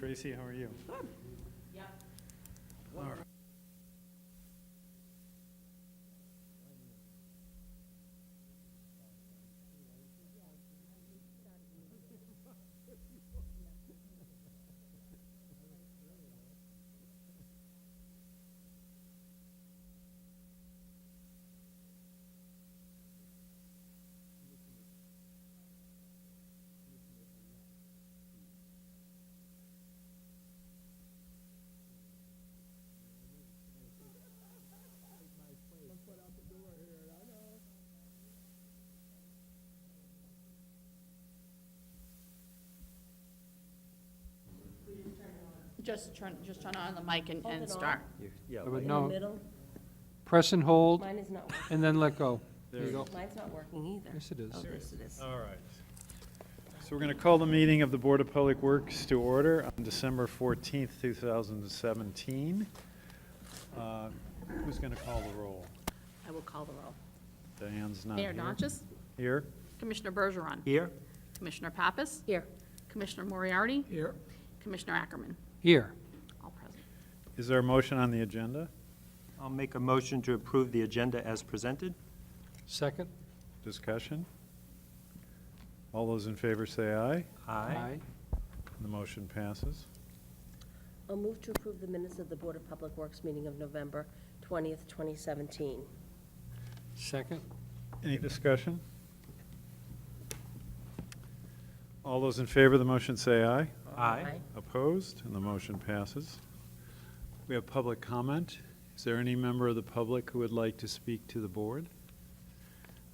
Tracy, how are you? Good. Yep. All right. Just turn on the mic and Hold it on. start. Yeah, In the no, middle? press and hold, Mine is not working. and then let go. There you go. Mine's not working either. Yes, it is. Oh, this it is. All right. So we're going to call the meeting of the Board of Public Works to order on December 14th, 2017. Who's going to call the roll? I will call the roll. Diane's not Mayor here. Donches, Here? Commissioner Bergeron, Here? Commissioner Pappas, Here. Commissioner Moriarty, Here. Commissioner Ackerman, Here. all present. Is there a motion on the agenda? I'll make a motion to approve the agenda as presented. Second? Discussion? All those in favor say aye. Aye. The motion passes. I'll move to approve the minutes of the Board of Public Works meeting of November 20th, 2017. Second? Any discussion? All those in favor of the motion say aye. Aye. Opposed? And the motion passes. We have public comment. Is there any member of the public who would like to speak to the board?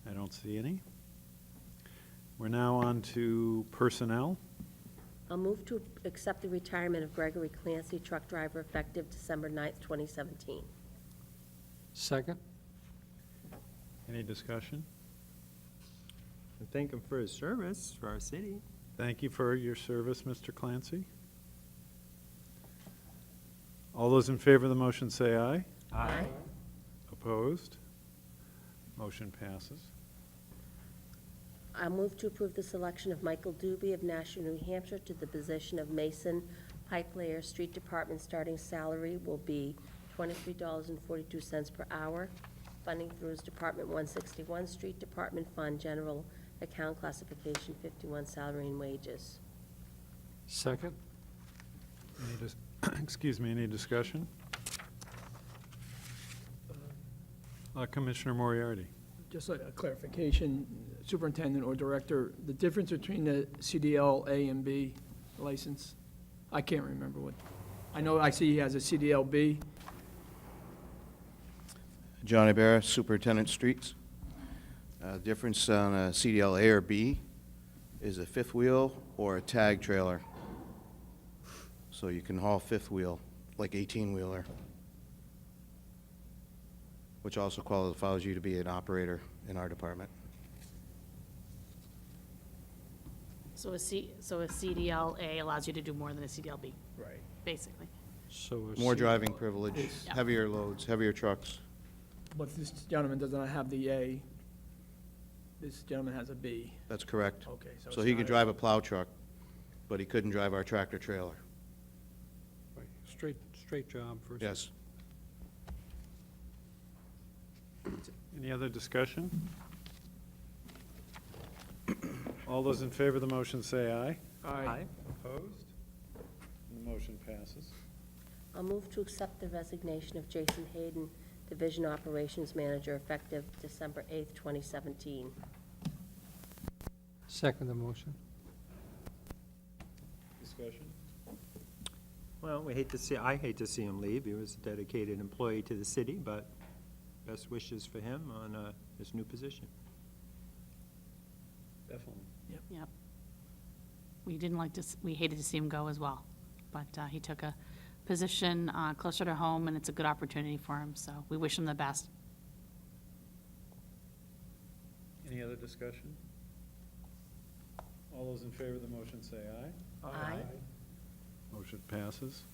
I don't see any. We're now on to personnel. I'll move to accept the retirement of Gregory Clancy, truck driver, effective December 9th, 2017. Second? Any discussion? And thank him for his service for our city. Thank you for your service, Mr. Clancy. All those in favor of the motion say aye. Aye. Opposed? Motion passes. I'll move to approve the selection of Michael Doobie of Nashua, New Hampshire, to the position of Mason Pipe Layer, Street Department. Starting salary will be $23.42 per hour. Funding through his Department 161, Street Department Fund, General Account Classification 51, Salary and Wages. Second? Excuse me, any discussion? Commissioner Moriarty. Just a clarification, superintendent or director, the difference between the CDL A and B license, I can't remember what, I know I see he has a CDL B. John Ibarra, Superintendent Streets. Difference on a CDL A or B is a fifth wheel or a tag trailer. So you can haul fifth wheel, like 18-wheeler, which also qualifies you to be an operator in our department. So a CDLA allows you to do more than a CDLB, Right. basically. So a More C- driving privilege, Yeah. heavier loads, heavier trucks. But this gentleman does not have the A, this gentleman has a B. That's correct. Okay, so So it's he not could a- drive a plow truck, but he couldn't drive our tractor trailer. Right. Straight job first. Yes. Any other discussion? All those in favor of the motion say aye. Aye. Opposed? And the motion passes. I'll move to accept the resignation of Jason Hayden, Division Operations Manager, effective December 8th, 2017. Second the motion. Discussion? Well, I hate to see him leave. He was a dedicated employee to the city, but best wishes for him on his new position. Definitely. Yep. We hated to see him go as well, but he took a position closer to home, and it's a good opportunity for him, so we wish him the best. Any other discussion? All those in favor of the motion say aye. Aye. Motion passes.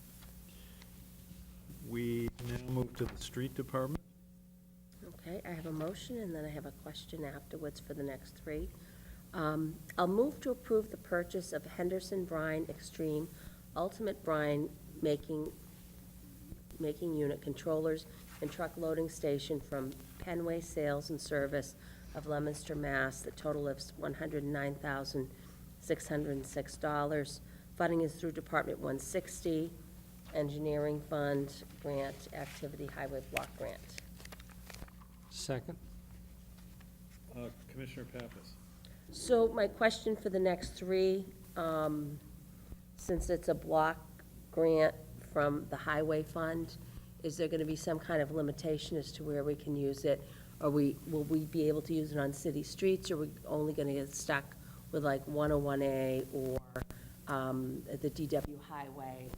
We now move to the street department. Okay, I have a motion, and then I have a question afterwards for the next three. I'll move to approve the purchase of Henderson Brine Extreme ultimate brine making unit controllers and truck loading station from Penway Sales and Service of Leominster, Mass. The total of $109,606. Funding is through Department 160, Engineering Fund, Grant, Activity Highway Block Grant. Second? Commissioner Pappas? So my question for the next three, since it's a block grant from the highway fund, is there gonna be some kind of limitation as to where we can use it? Will we be able to use it on city streets, or are we only gonna get stuck with like 101A or, the DW highway?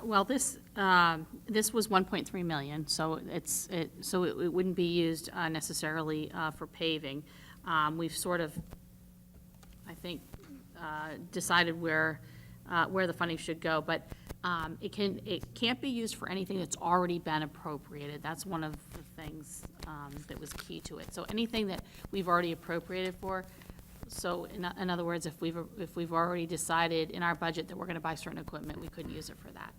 Well, this was 1.3 million, so it wouldn't be used necessarily for paving. We've sort of, I think, decided where the funding should go, but it can't be used for anything that's already been appropriated. That's one of the things that was key to it. So anything that we've already appropriated for, so in other words, if we've already decided in our budget that we're gonna buy certain equipment, we couldn't use it for that.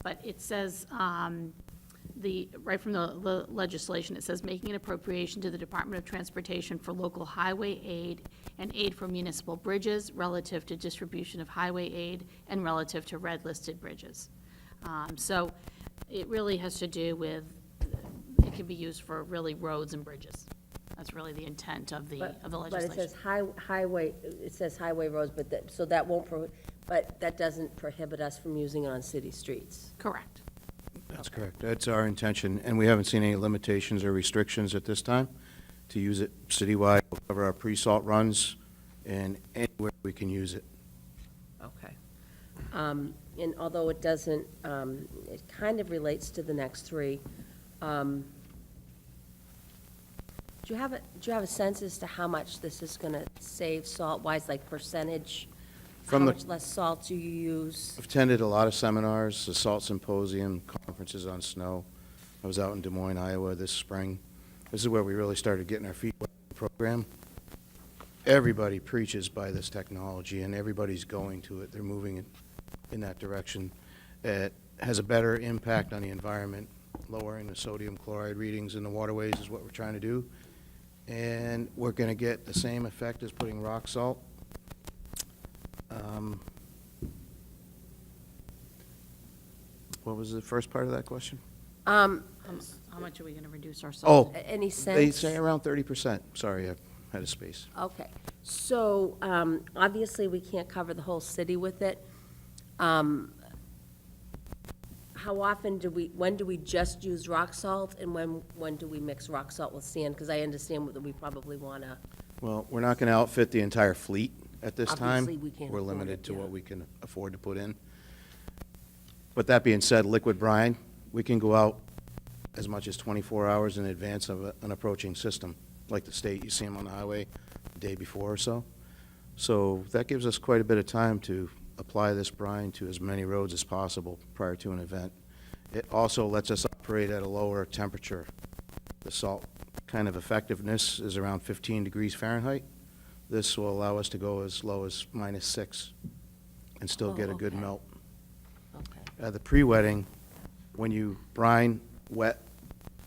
But it says, right from the legislation, it says, making an appropriation to the Department of Transportation for local highway aid and aid for municipal bridges relative to distribution of highway aid and relative to red-listed bridges. So it really has to do with, it can be used for really roads and bridges. That's really the intent of the legislation. But it says highway, it says highway roads, but so that won't, but that doesn't prohibit us from using it on city streets. Correct. That's correct. That's our intention, and we haven't seen any limitations or restrictions at this time to use it citywide. We'll cover our pre-salt runs and anywhere we can use it. Okay. And although it doesn't, it kind of relates to the next three. Do you have a sense as to how much this is gonna save salt-wise, like percentage? How From the- much less salt do you use? I've attended a lot of seminars, the Salt Symposium, conferences on snow. I was out in Des Moines, Iowa this spring. This is where we really started getting our feet wet in the program. Everybody preaches by this technology, and everybody's going to it. They're moving in that direction. It has a better impact on the environment. Lowering the sodium chloride readings in the waterways is what we're trying to do. And we're going to get the same effect as putting rock salt. What was the first part of that question? How much are we gonna reduce our Oh, salt? Any sense? they say around 30%. Sorry, I had a space. Okay, so, obviously, we can't cover the whole city with it. How often when do we just use rock salt, and when do we mix rock salt with sand? Because I understand that we probably wanna, Well, we're not going to outfit the entire fleet at this time. Obviously, we can't We're afford limited it, to yeah. what we can afford to put in. But that being said, liquid brine, we can go out as much as 24 hours in advance of an approaching system, like the state, you see them on the highway the day before or so. So that gives us quite a bit of time to apply this brine to as many roads as possible prior to an event. It also lets us operate at a lower temperature. The salt kind of effectiveness is around 15 degrees Fahrenheit. This will allow us to go as low as -6 and still get a good okay. melt. okay. The pre-wetting, when you brine wet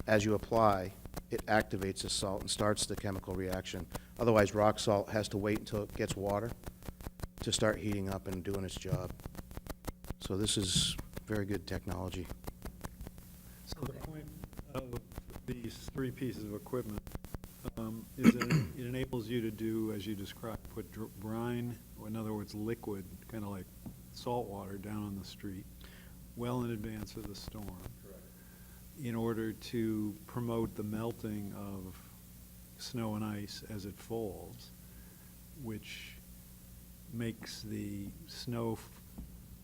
as you apply, it activates the salt and starts the chemical reaction. Otherwise, rock salt has to wait until it gets water to start heating up and doing its job. So this is very good technology. So the point of these three pieces of equipment is that it enables you to do, as you described, put brine, or in other words, liquid, kind of like salt water, down on the street, well in advance of the storm. Correct. In order to promote the melting of snow and ice as it falls, which makes the snow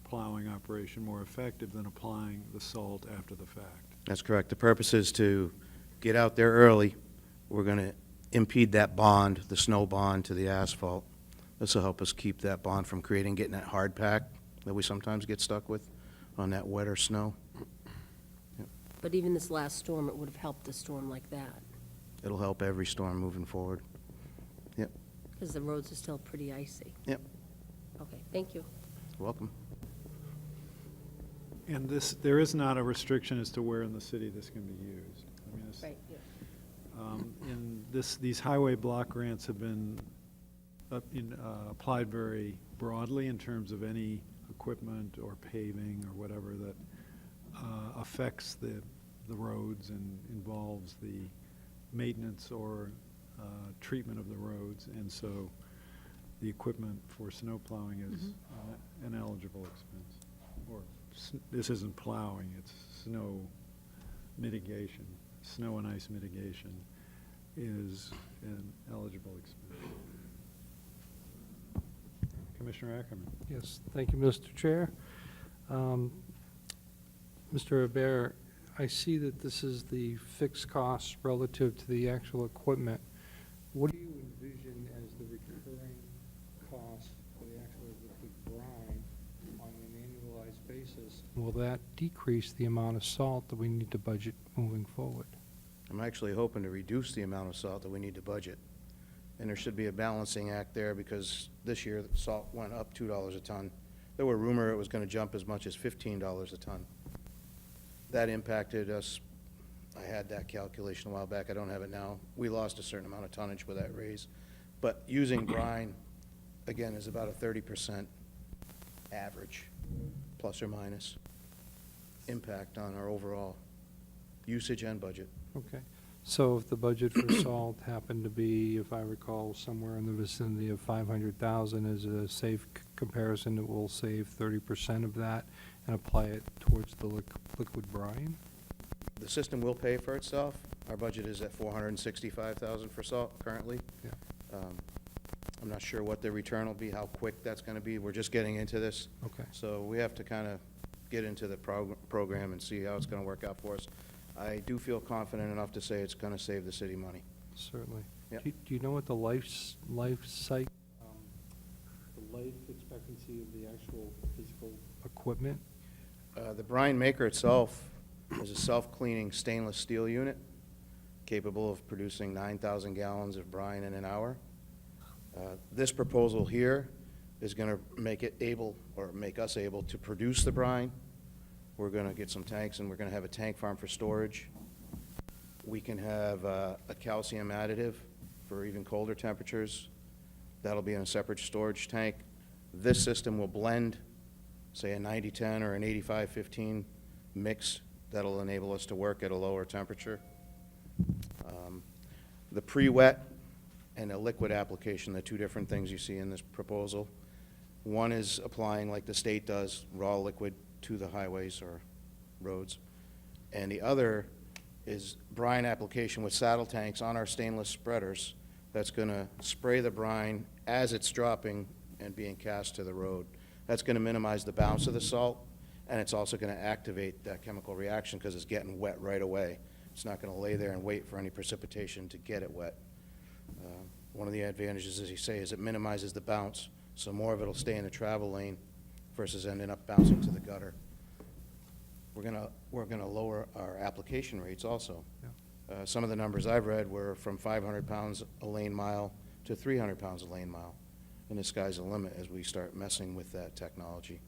plowing operation more effective than applying the salt after the fact. That's correct. The purpose is to get out there early. We're going to impede that bond, the snow bond, to the asphalt. This will help us keep that bond from getting that hard pack that we sometimes get stuck with on that wetter snow. But even this last storm, it would have helped a storm like that, It'll help every storm moving forward. Yep. because the roads are still pretty icy. Yep. Okay, thank you. Welcome. And this, there is not a restriction as to where in the city this can be used. I mean, this, Right, yeah. in this, these highway block grants have been applied very broadly in terms of any equipment or paving or whatever that affects the roads and involves the maintenance or treatment of the roads. And so the equipment for snow plowing is an eligible expense. Or this isn't plowing, it's snow mitigation. Snow and ice mitigation is an eligible expense. Commissioner Ackerman. Yes, thank you, Mr. Chair. Mr. Hebert, I see that this is the fixed costs relative to the actual equipment. What do you envision as the recurring cost for the actual liquid brine on an annualized basis? Will that decrease the amount of salt that we need to budget moving forward? I'm actually hoping to reduce the amount of salt that we need to budget. And there should be a balancing act there, because this year the salt went up $2 a ton. There were rumor it was going to jump as much as $15 a ton. That impacted us. I had that calculation a while back. I don't have it now. We lost a certain amount of tonnage with that raise. But using brine, again, is about a 30% average, plus or minus, impact on our overall usage and budget. Okay, so if the budget for salt happened to be, if I recall, somewhere in the vicinity of 500,000, is a safe comparison that we'll save 30% of that and apply it towards the liquid brine? The system will pay for itself. Our budget is at $465,000 for salt currently. Yeah. I'm not sure what the return will be, how quick that's going to be. We're just getting into this. Okay, So we have to kind of get into the program and see how it's going to work out for us. I do feel confident enough to say it's going to save the city money. certainly. Yep. Do you know what the life cycle, the life expectancy of the actual physical equipment? The brine maker itself is a self-cleaning stainless steel unit capable of producing 9,000 gallons of brine in an hour. This proposal here is going to make it able, or make us able, to produce the brine. We're going to get some tanks, and we're going to have a tank farm for storage. We can have a calcium additive for even colder temperatures. That'll be in a separate storage tank. This system will blend, say, a 90-10 or an 85-15 mix that'll enable us to work at a lower temperature. The pre-wet and a liquid application, the two different things you see in this proposal. One is applying, like the state does, raw liquid to the highways or roads. And the other is brine application with saddle tanks on our stainless spreaders that's going to spray the brine as it's dropping and being cast to the road. That's going to minimize the bounce of the salt, and it's also going to activate that chemical reaction because it's getting wet right away. It's not going to lay there and wait for any precipitation to get it wet. One of the advantages, as you say, is it minimizes the bounce, so more of it will stay in the travel lane versus ending up bouncing to the gutter. We're gonna lower our application rates also. Yeah. Some of the numbers I've read were from 500 pounds a lane mile to 300 pounds a lane mile. And the sky's the limit as we start messing with that technology.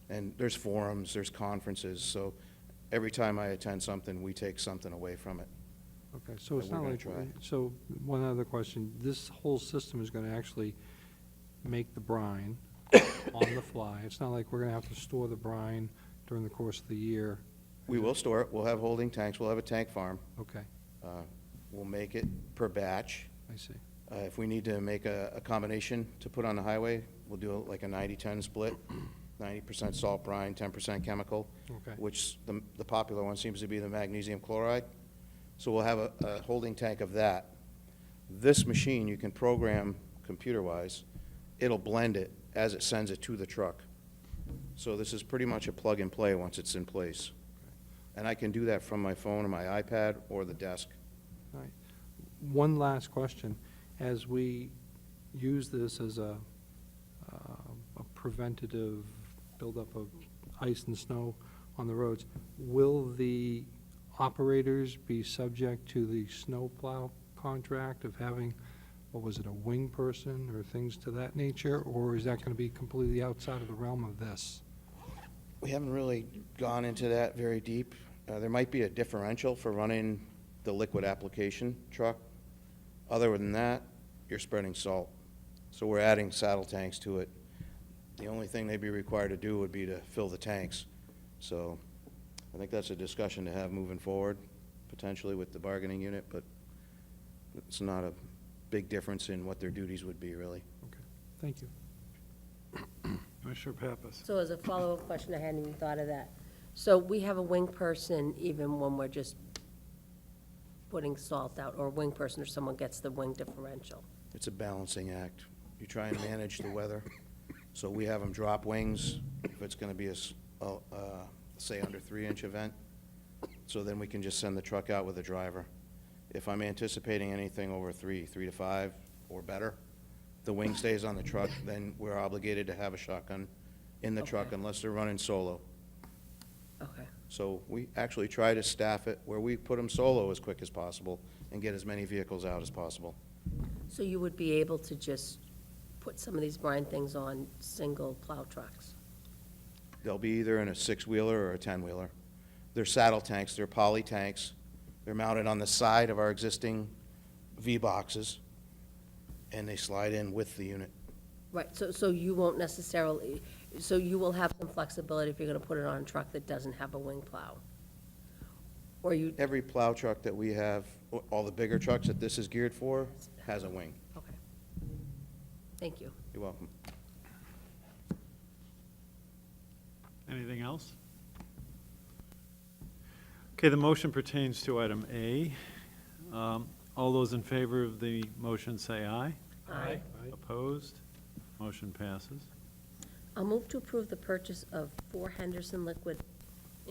And there's forums, there's conferences, so every time I attend something, we take something away from it. Okay, so that it's we're not gonna like, try. so one other question, this whole system is gonna actually make the brine on the fly. It's not like we're gonna have to store the brine during the course of the year. We will store it, we'll have holding tanks, we'll have a tank farm. Okay, We'll make it per batch. I see. If we need to make a combination to put on the highway, we'll do like a 90-10 split, 90% salt brine, 10% chemical, Okay. which the popular one seems to be the magnesium chloride. So we'll have a holding tank of that. This machine, you can program computer-wise, it'll blend it as it sends it to the truck. So this is pretty much a plug-and-play once it's in place. And I can do that from my phone or my iPad or the desk. All right. One last question. As we use this as a preventative buildup of ice and snow on the roads, will the operators be subject to the snowplow contract of having What was it, a wing person or things to that nature? Or is that going to be completely outside of the realm of this? We haven't really gone into that very deep. There might be a differential for running the liquid application truck. Other than that, you're spreading salt. So we're adding saddle tanks to it. The only thing they'd be required to do would be to fill the tanks. So I think that's a discussion to have moving forward, potentially with the bargaining unit, but it's not a big difference in what their duties would be, really. Okay, thank you. Commissioner Pappas. So as a follow-up question, I hadn't even thought of that. So we have a wing person even when we're just putting salt out, or a wing person or someone gets the wing differential? It's a balancing act. You try and manage the weather. So we have them drop wings if it's going to be say, under 3-inch event. So then we can just send the truck out with a driver. If I'm anticipating anything over 3 to 5 or better, the wing stays on the truck, then we're obligated to have a shotgun in the truck Okay. unless they're running solo. Okay. So we actually try to staff it where we put them solo as quick as possible and get as many vehicles out as possible. So you would be able to just put some of these brine things on single plow trucks? They'll be either in a 6-wheeler or a 10-wheeler. They're saddle tanks, they're poly tanks. They're mounted on the side of our existing V-boxes, and they slide in with the unit. Right, so you won't necessarily, so you will have some flexibility if you're gonna put it on a truck that doesn't have a wing plow? Or you, Every plow truck that we have, all the bigger trucks that this is geared for, has a wing. okay. Thank you. You're welcome. Anything else? Okay, the motion pertains to item A. All those in favor of the motion say aye. Aye. Opposed? Motion passes. I'll move to approve the purchase of 4 Henderson liquid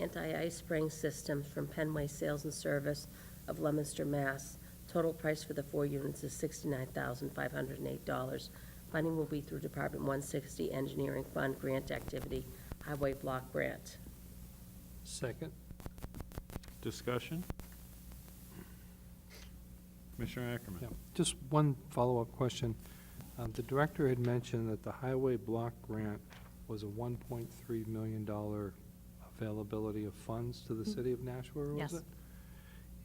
anti-ice spraying systems from Penway Sales and Service of Leominster, Mass. Total price for the 4 units is $69,508. Funding will be through Department 160 Engineering Fund Grant Activity Highway Block Grant. Second? Discussion? Commissioner Ackerman. Yeah, just one follow-up question. The director had mentioned that the highway block grant was a $1.3 million availability of funds to the city of Nashua, was Yes. it?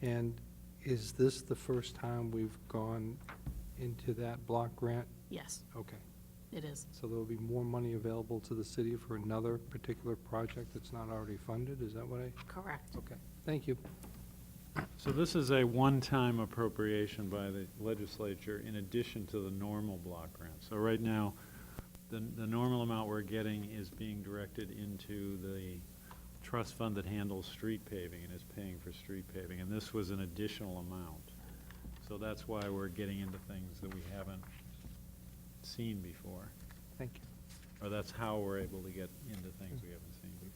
And is this the first time we've gone into that block grant? Yes, Okay, it is. so there will be more money available to the city for another particular project that's not already funded? Is that what Correct. okay, thank you. So this is a one-time appropriation by the legislature in addition to the normal block grant. So right now, the normal amount we're getting is being directed into the trust fund that handles street paving and is paying for street paving, and this was an additional amount. So that's why we're getting into things that we haven't seen before, Thank you. or that's how we're able to get into things we haven't seen before.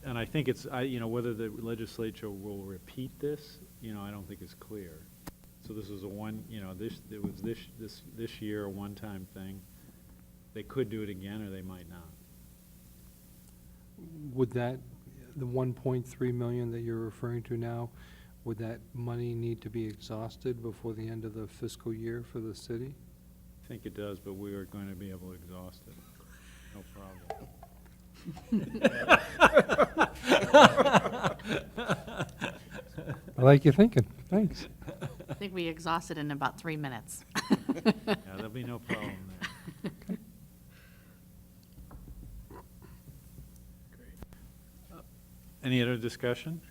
And I think it's, whether the legislature will repeat this, I don't think is clear. So this is a this year, a one-time thing. They could do it again, or they might not. Would that, the 1.3 million that you're referring to now, would that money need to be exhausted before the end of the fiscal year for the city? I think it does, but we are going to be able to exhaust it. No problem. I like your thinking, thanks. I think we exhausted in about 3 minutes. Yeah, there'll be no problem there. Any other discussion?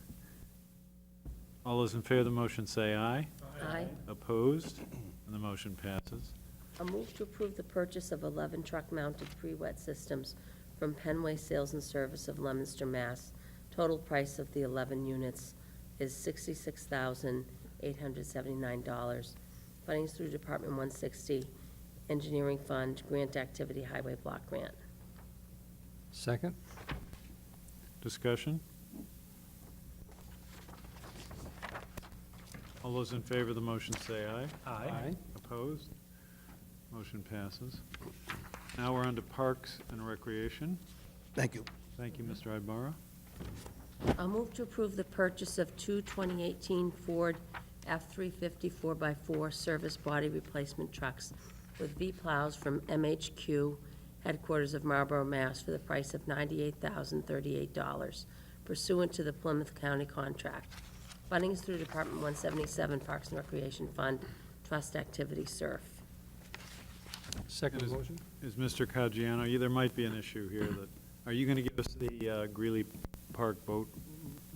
All those in favor of the motion say aye. Aye. Opposed? And the motion passes. I'll move to approve the purchase of 11 truck-mounted pre-wet systems from Penway Sales and Service of Leominster, Mass. Total price of the 11 units is $66,879. Funding is through Department 160 Engineering Fund Grant Activity Highway Block Grant. Second? Discussion? All those in favor of the motion say aye. Aye. Opposed? Motion passes. Now we're on to Parks and Recreation. Thank you. Thank you, Mr. Ibarra. I'll move to approve the purchase of 2 2018 Ford F-350 4x4 service body replacement trucks with V-plows from MHQ headquarters of Marlborough, Mass. For the price of $98,038 pursuant to the Plymouth County contract. Funding is through Department 177 Parks and Recreation Fund, Trust Activity Surf. Second Is- motion? Is Mr. Caggiano, there might be an issue here that, are you going to give us the Greeley Park boat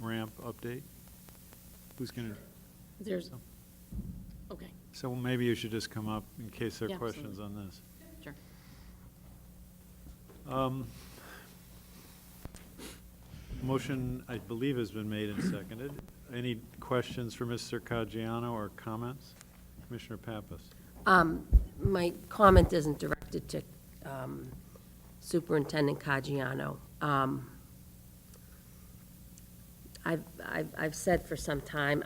ramp update? Who's going to, There's, okay, so maybe you should just come up in case there are Yeah, questions on this. sure. Motion, I believe, has been made and seconded. Any questions for Mr. Caggiano or comments? Commissioner Pappas? My comment isn't directed to Superintendent Caggiano. I've said for some time,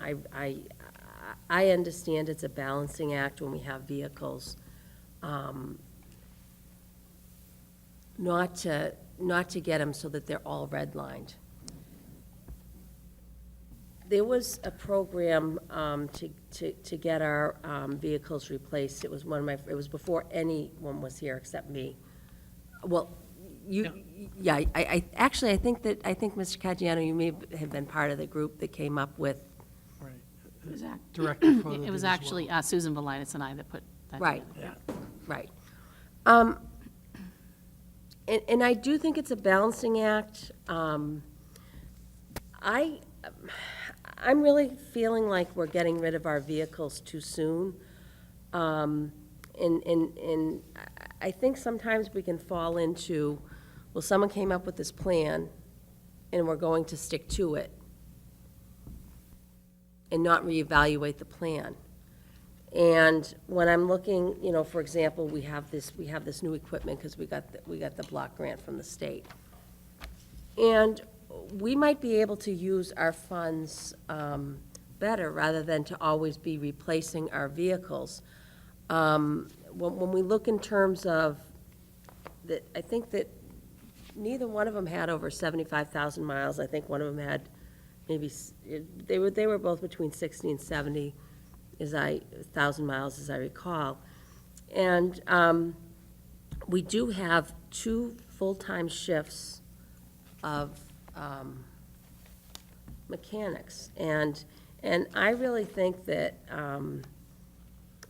I understand it's a balancing act when we have vehicles. Not to get them so that they're all redlined. There was a program to get our vehicles replaced. It was it was before anyone was here except me. Well, yeah, actually, I think, Mr. Caggiano, you may have been part of the group that came up with, It was Director for It was actually Susan Velitis and I that put that right, together. right. And I do think it's a balancing act. I'm really feeling like we're getting rid of our vehicles too soon. And I think sometimes we can fall into, well, someone came up with this plan, and we're going to stick to it, and not reevaluate the plan. And when I'm looking, for example, we have this new equipment because we got the block grant from the state. And we might be able to use our funds better rather than to always be replacing our vehicles. When we look in terms of that, I think that neither one of them had over 75,000 miles. I think one of them had maybe, they were both between 60 and 70, 1,000 miles, as I recall. And we do have 2 full-time shifts of mechanics. And I really think that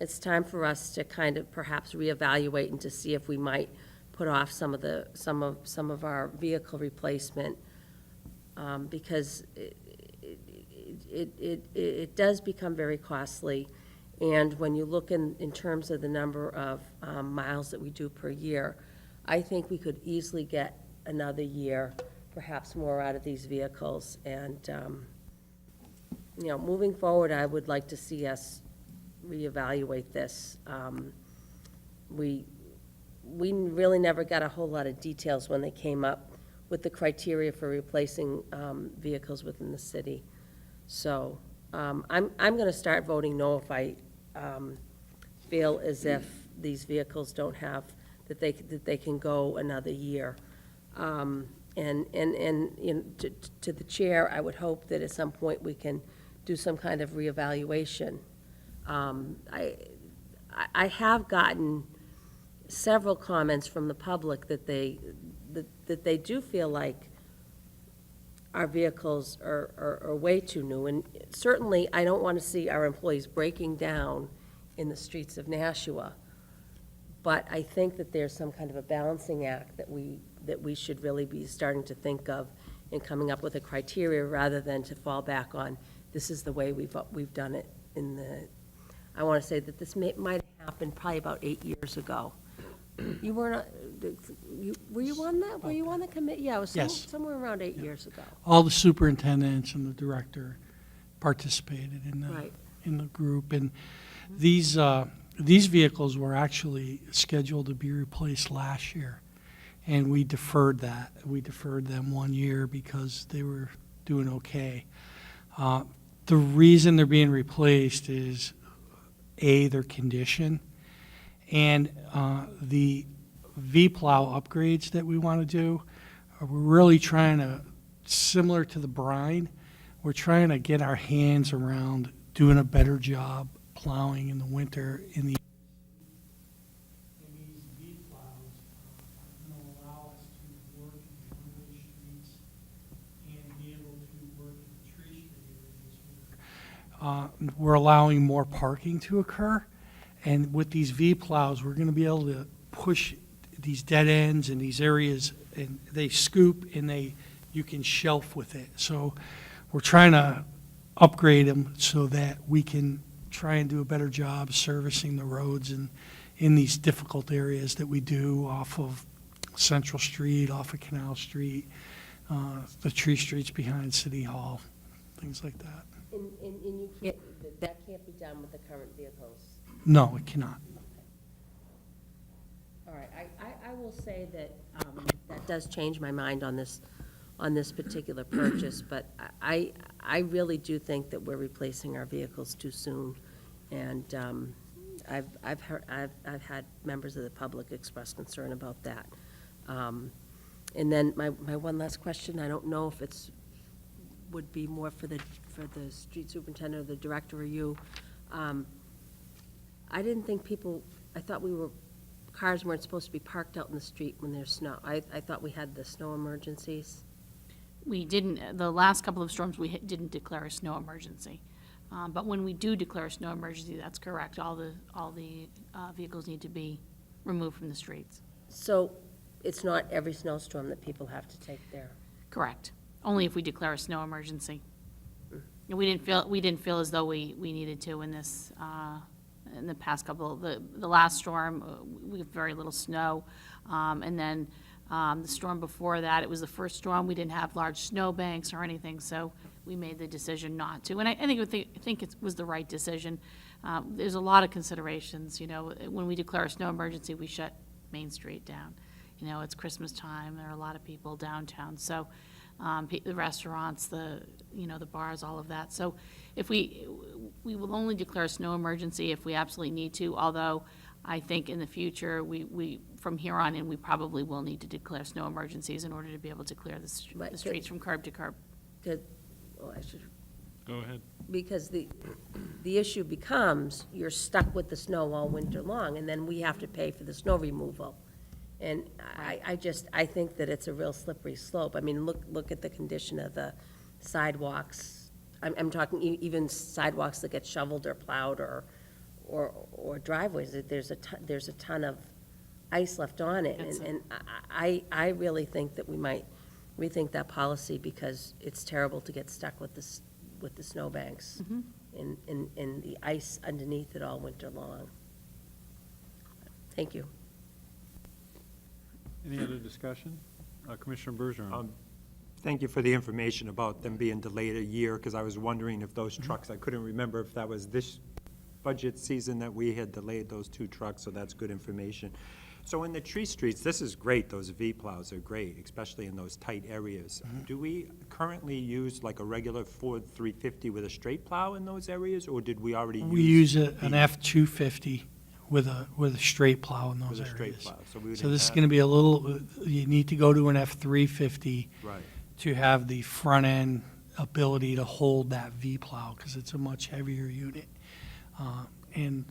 it's time for us to kind of perhaps reevaluate and to see if we might put off some of our vehicle replacement, because it does become very costly. And when you look in terms of the number of miles that we do per year, I think we could easily get another year, perhaps more, out of these vehicles. And, moving forward, I would like to see us reevaluate this. We really never got a whole lot of details when they came up with the criteria for replacing vehicles within the city. So I'm going to start voting no if I feel as if these vehicles don't have, that they can go another year. And to the chair, I would hope that at some point we can do some kind of reevaluation. I have gotten several comments from the public that they do feel like our vehicles are way too new. And certainly, I don't want to see our employees breaking down in the streets of Nashua. But I think that there's some kind of a balancing act that we should really be starting to think of in coming up with a criteria rather than to fall back on, this is the way we've done it in the, I want to say that this might have happened probably about 8 years ago. You weren't, were you on that? Were you on the committee? Yeah, it was Yes. somewhere around 8 years ago. All the superintendents and the director participated Right. in the group. And these vehicles were actually scheduled to be replaced last year. And we deferred that. We deferred them 1 year because they were doing okay. The reason they're being replaced is, A, their condition, and the V-plow upgrades that we want to do. We're really trying to, similar to the brine, we're trying to get our hands around doing a better job plowing in the winter in the. And these V plows are going to allow us to work in one-way streets and be able to work in the tree street areas. We're allowing more parking to occur, and with these V plows, we're going to be able to push these dead ends and these areas, and they scoop and you can shelf with it. So we're trying to upgrade them so that we can try and do a better job servicing the roads and in these difficult areas that we do off of Central Street, off of Canal Street, the tree streets behind City Hall, things like that. And you can't, that can't be done with the current vehicles? No, it cannot. All right, I will say that that does change my mind on this particular purchase, but I really do think that we're replacing our vehicles too soon. And I've had members of the public express concern about that. And then my one last question, I don't know if it's, would be more for the street superintendent or the director or you. I didn't think I thought cars weren't supposed to be parked out in the street when there's snow. I thought we had the snow emergencies. We didn't, the last couple of storms, we didn't declare a snow emergency. But when we do declare a snow emergency, that's correct. All the vehicles need to be removed from the streets. So it's not every snowstorm that people have to take there. Correct. Only if we declare a snow emergency. And we didn't feel as though we needed to in this, in the past couple, the last storm, we have very little snow. And then the storm before that, it was the first storm, we didn't have large snow banks or anything, so we made the decision not to. And I think it was the right decision. There's a lot of considerations, you know, when we declare a snow emergency, we shut Main Street down. You know, it's Christmas time, there are a lot of people downtown, so the restaurants, the bars, all of that. So if we will only declare a snow emergency if we absolutely need to, although I think in the future, we from here on in, we probably will need to declare snow emergencies in order to be able to clear the Right. streets from curb to curb. Good, well, I should, Go ahead. because the issue becomes, you're stuck with the snow all winter long, and then we have to pay for the snow removal. And I think that it's a real slippery slope. I mean, look at the condition of the sidewalks. I'm talking even sidewalks that get shoveled or plowed or driveways. There's a ton of ice left on it. And I really think that we might rethink that policy, because it's terrible to get stuck with the snowbanks and the ice underneath it all winter long. Thank you. Any other discussion? Commissioner Bergeron? Thank you for the information about them being delayed a year, because I was wondering if those trucks, I couldn't remember if that was this budget season that we had delayed those 2 trucks, so that's good information. So in the tree streets, this is great, those V-plows are great, especially in those tight areas. Do we currently use like a regular Ford 350 with a straight plow in those areas, or did we already use? We use an F-250 with a straight plow in those With a straight areas. plow, so we would So this is have- going to be a little, you need to go to an F-350 Right. to have the front end ability to hold that V-plow, because it's a much heavier unit. And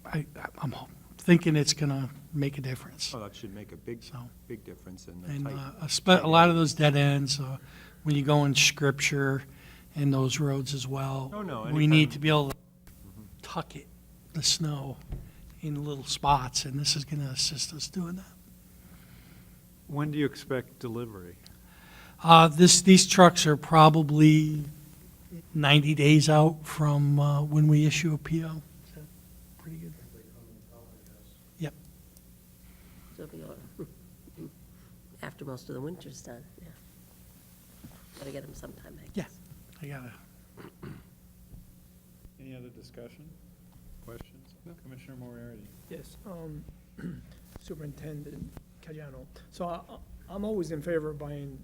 I'm thinking it's going to make a difference. Oh, that should make a big So- difference in the And tight. a lot of those dead ends, when you go in Scripture and those roads as well, Oh, no, we need anytime- to be able to tuck it, the snow, in little spots, and this is going to assist us doing that. When do you expect delivery? These trucks are probably 90 days out from when we issue a PO. Is that pretty good? Yep. So it'll be after most of the winter's done, yeah. Gotta get them sometime, I guess. I got it. Any other discussion? Questions? Commissioner Moriarty? Yes, Superintendent Caggiano. So I'm always in favor of buying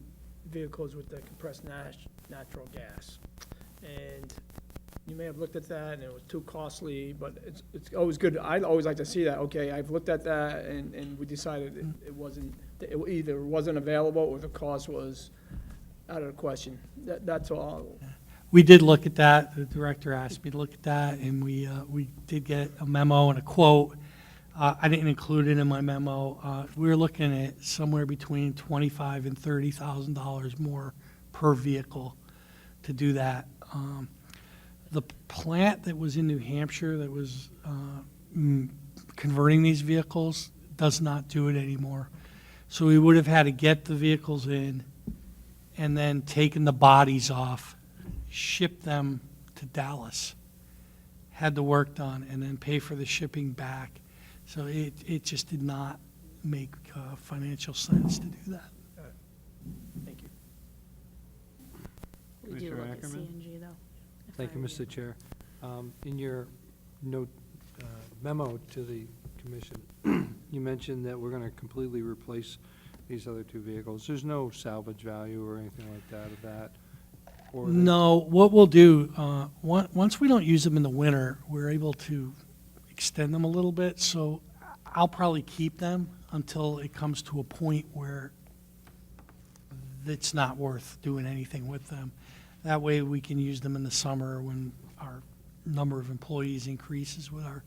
vehicles with the compressed natural gas. And you may have looked at that and it was too costly, but it's always good. I'd always like to see that, okay, I've looked at that and we decided it wasn't, it either wasn't available or the cost was out of the question. That's all. We did look at that. The director asked me to look at that, and we did get a memo and a quote. I didn't include it in my memo. We were looking at somewhere between $25,000 and $30,000 more per vehicle to do that. The plant that was in New Hampshire that was converting these vehicles does not do it anymore. So we would have had to get the vehicles in and then taken the bodies off, ship them to Dallas, had the work done, and then pay for the shipping back. So it just did not make financial sense to do that. Thank you. We do Commissioner look at Ackerman? CNG, though. if Thank I you, may. Mr. Chair. In your note, memo to the commission, you mentioned that we're going to completely replace these other two vehicles. There's no salvage value or anything like that of that? Or they- No, what we'll do, once we don't use them in the winter, we're able to extend them a little bit, so I'll probably keep them until it comes to a point where it's not worth doing anything with them. That way, we can use them in the summer when our number of employees increases with our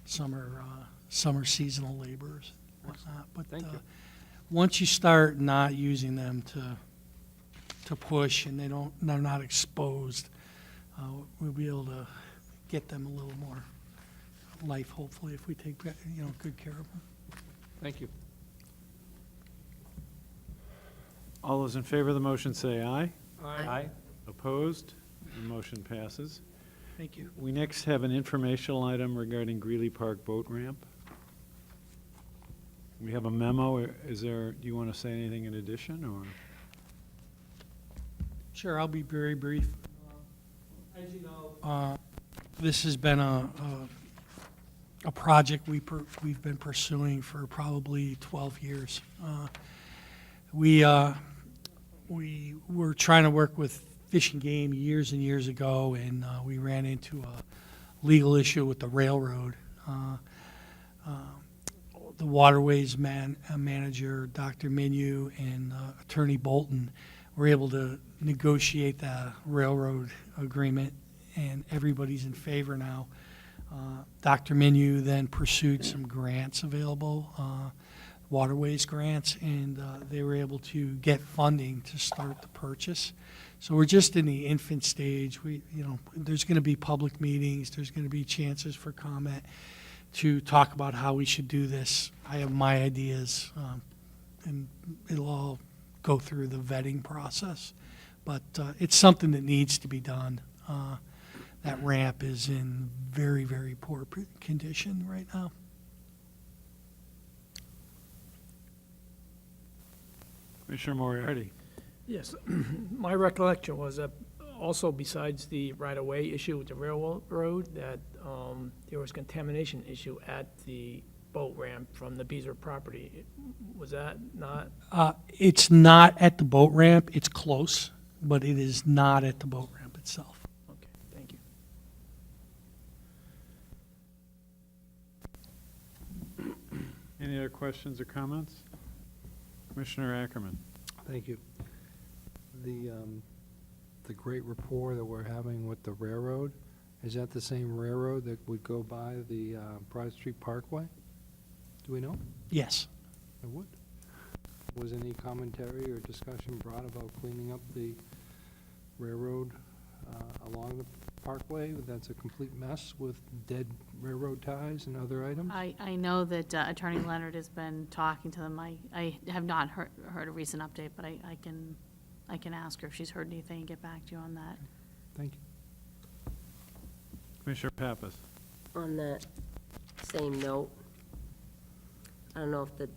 summer seasonal laborers and whatnot. But Thank you. once you start not using them to push and they're not exposed, we'll be able to get them a little more life, hopefully, if we take, good care of them. Thank you. All those in favor of the motion say aye. Aye. Opposed? The motion passes. Thank you. We next have an informational item regarding Greeley Park Boat Ramp. We have a memo. Is there, do you want to say anything in addition, or? Sure, I'll be very brief. As you know, this has been a project we've been pursuing for probably 12 years. We were trying to work with Fish and Game years and years ago, and we ran into a legal issue with the railroad. The Waterways manager, Dr. Minu, and Attorney Bolton were able to negotiate the railroad agreement, and everybody's in favor now. Dr. Minu then pursued some grants available, Waterways grants, and they were able to get funding to start the purchase. So we're just in the infant stage. There's going to be public meetings. There's going to be chances for comment to talk about how we should do this. I have my ideas, and it'll all go through the vetting process. But it's something that needs to be done. That ramp is in very, very poor condition right now. Commissioner Moriarty? Yes, my recollection was that also besides the right-of-way issue with the railroad, that there was contamination issue at the boat ramp from the Beazer property. Was that not? It's not at the boat ramp. It's close, but it is not at the boat ramp itself. Okay, thank you. Any other questions or comments? Commissioner Ackerman? Thank you. The great rapport that we're having with the railroad, is that the same railroad that would go by the Broad Street Parkway? Do we know? Yes. It would. Was any commentary or discussion brought about cleaning up the railroad along the parkway? That's a complete mess with dead railroad ties and other items? I know that Attorney Leonard has been talking to them. I have not heard a recent update, but I can ask her if she's heard anything and get back to you on that. Thank you. Commissioner Pappas? On that same note, I don't know if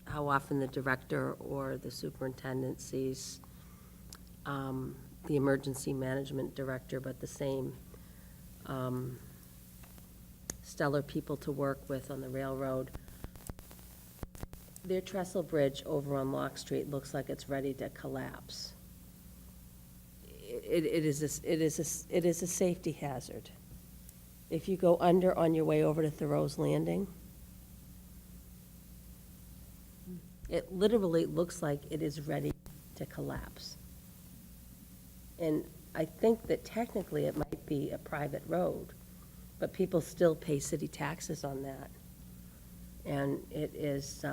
how often the director or the superintendent sees the emergency management director, but the same stellar people to work with on the railroad. Their trestle bridge over on Lock Street looks like it's ready to collapse. It is a safety hazard. If you go under on your way over to Thoreau's Landing, it literally looks like it is ready to collapse. And I think that technically it might be a private road, but people still pay city taxes on that. And it is,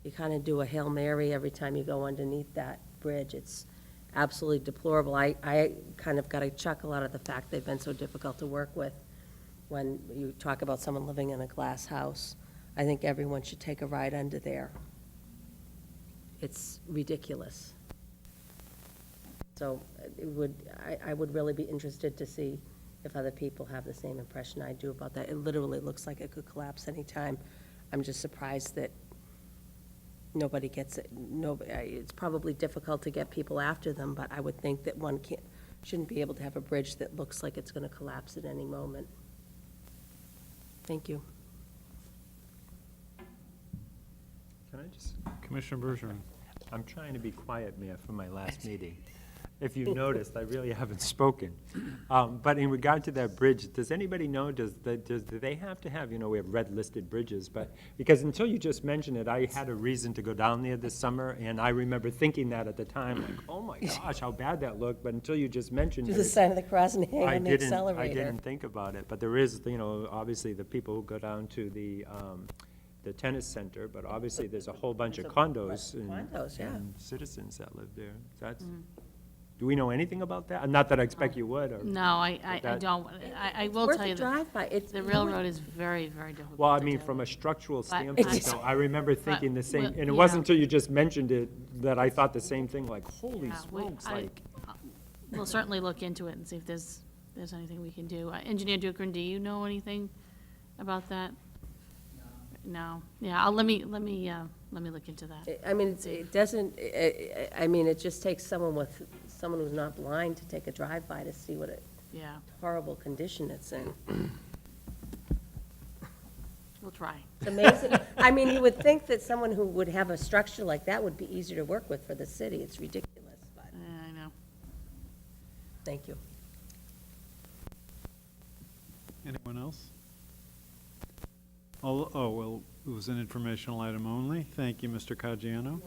you kind of do a Hail Mary every time you go underneath that bridge. It's absolutely deplorable. I kind of got a chuckle out of the fact they've been so difficult to work with. When you talk about someone living in a glass house, I think everyone should take a ride under there. It's ridiculous. So I would really be interested to see if other people have the same impression I do about that. It literally looks like it could collapse anytime. I'm just surprised that nobody gets it. It's probably difficult to get people after them, but I would think that one shouldn't be able to have a bridge that looks like it's going to collapse at any moment. Thank you. Can I just, Commissioner Bergeron. I'm trying to be quiet, Mayor, for my last meeting. If you noticed, I really haven't spoken. But in regard to that bridge, does anybody know, do they have to have, we have red listed bridges, but, because until you just mentioned it, I had a reason to go down there this summer, and I remember thinking that at the time, like, oh my gosh, how bad that looked, but until you just mentioned Do it. the sign of the cross and hang on the I accelerator. didn't think about it, but there is, obviously the people who go down to the tennis center, but obviously there's a whole bunch of condos Condos, yeah. and citizens that live there. That's, do we know anything about that? Not that I expect you would, or. No, I that- don't. I will Worth tell a you that drive-by. It's the railroad is very, very difficult Well, I to mean, do. from a structural But standpoint, It's- though, I remember thinking the same, well, and it yeah. wasn't until you just mentioned it that I thought the same thing, like, holy Yeah, smokes, like. We'll certainly look into it and see if there's anything we can do. Engineer Dukran, do you know anything about that? No. Yeah, let me look into that. I mean, it doesn't, I mean, it just takes someone who's not blind to take a drive-by to see what a Yeah, horrible condition it's in. we'll try. It's amazing. I mean, you would think that someone who would have a structure like that would be easier to work with for the city. It's ridiculous, but, I know. thank you. Anyone else? Well, it was an informational item only. Thank you, Mr. Caggiano.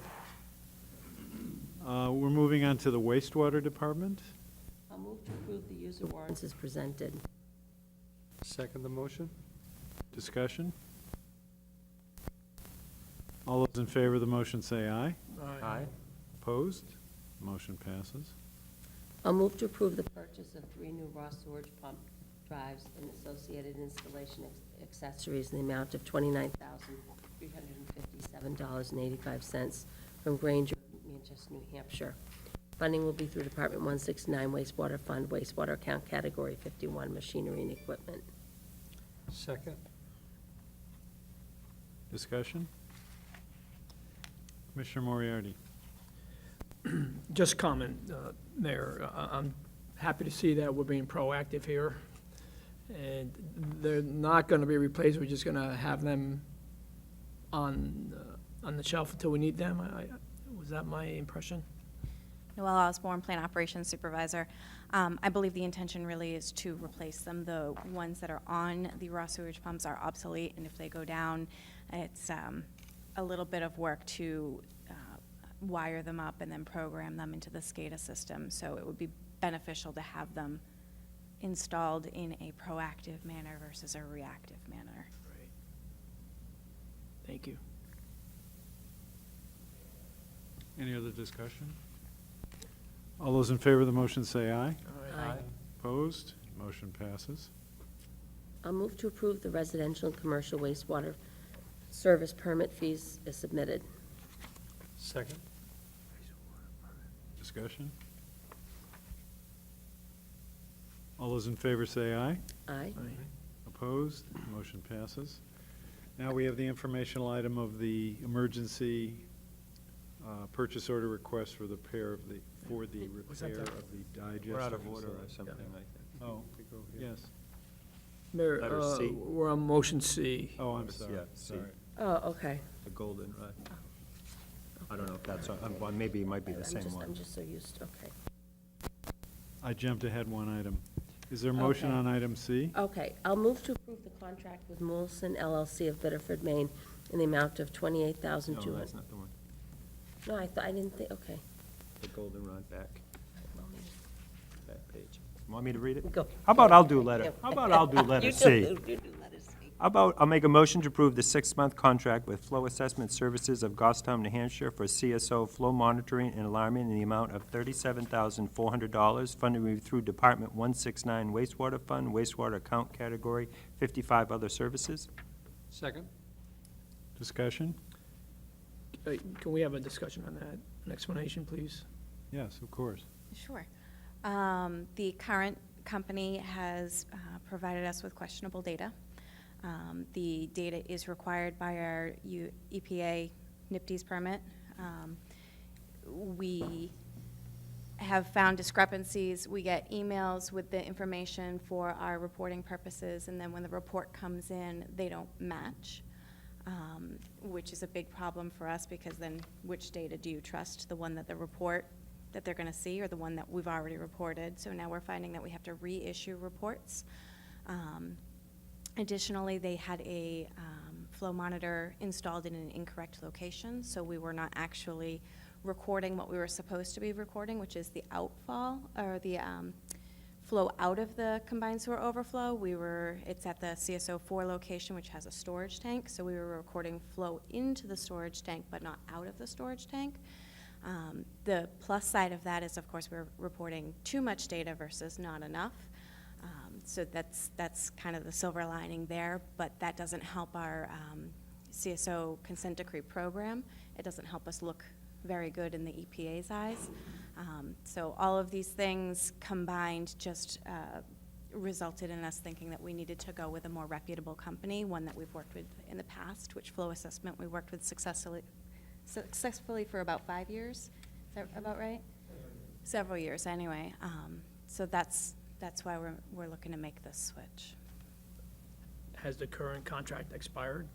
We're moving on to the wastewater department. I'll move to approve the user warrants as presented. Second the motion? Discussion? All those in favor of the motion say aye. Aye. Opposed? Motion passes. I'll move to approve the purchase of 3 new raw sewage pump drives and associated installation accessories in the amount of $29,357.85 from Granger, Manchester, New Hampshire. Funding will be through Department 169 Wastewater Fund, wastewater account category 51, machinery and equipment. Second? Discussion? Commissioner Moriarty. Just comment, Mayor, I'm happy to see that we're being proactive here. And they're not gonna be replaced, we're just gonna have them on the shelf until we need them. Was that my impression? Noelle Osborne, Plant Operations Supervisor. I believe the intention really is to replace them. The ones that are on the raw sewage pumps are obsolete, and if they go down, it's a little bit of work to wire them up and then program them into the SCADA system. So it would be beneficial to have them installed in a proactive manner versus a reactive manner. Right. Thank you. Any other discussion? All those in favor of the motion say aye. Aye. Opposed? Motion passes. I'll move to approve the residential and commercial wastewater service permit fees as submitted. Second? Discussion? All those in favor say aye. Aye. Opposed? Motion passes. Now we have the informational item of the emergency purchase order request for the repair of the Was that repair the- of the digester. We're out of order or facility. something, I think. Oh, yes. Mayor, Letter C. we're on motion C. Oh, I'm Yeah, sorry. C. Sorry. Oh, okay. The golden rod. I don't know if that's, well, maybe it might be the same I'm one. just so used to, okay. I jumped ahead one item. Is there a motion Okay. on item C? Okay, I'll move to approve the contract with Moulson LLC of Biddeford, Maine in the amount of No, $28,200. that's not the one. No, I didn't think, okay. The golden rod back. Well, maybe. Want me to read it? Go. How about I'll do letter? How about I'll do letter C? You do let us see. How about, I'll make a motion to approve the 6-month contract with Flow Assessment Services of Goffstown, New Hampshire for CSO flow monitoring and alarming in the amount of $37,400, funded through Department 169 wastewater fund, wastewater account category, 55 other services. Second? Discussion? Can we have a discussion on that? An explanation, please? Yes, of course. Sure. The current company has provided us with questionable data. The data is required by our EPA NIPD's permit. We have found discrepancies. We get emails with the information for our reporting purposes, and then when the report comes in, they don't match, which is a big problem for us, because then which data do you trust? The one that the report that they're going to see, or the one that we've already reported? So now we're finding that we have to reissue reports. Additionally, they had a flow monitor installed in an incorrect location, so we were not actually recording what we were supposed to be recording, which is the outfall, or the flow out of the combined sewer overflow. It's at the CSO4 location, which has a storage tank, so we were recording flow into the storage tank, but not out of the storage tank. The plus side of that is, of course, we're reporting too much data versus not enough. So that's kind of the silver lining there, but that doesn't help our CSO consent decree program. It doesn't help us look very good in the EPA's eyes. So all of these things combined just resulted in us thinking that we needed to go with a more reputable company, one that we've worked with in the past, which Flow Assessment we worked with successfully for about 5 years. Is that about right? Several years, anyway. So that's why we're looking to make this switch. Has the current contract expired?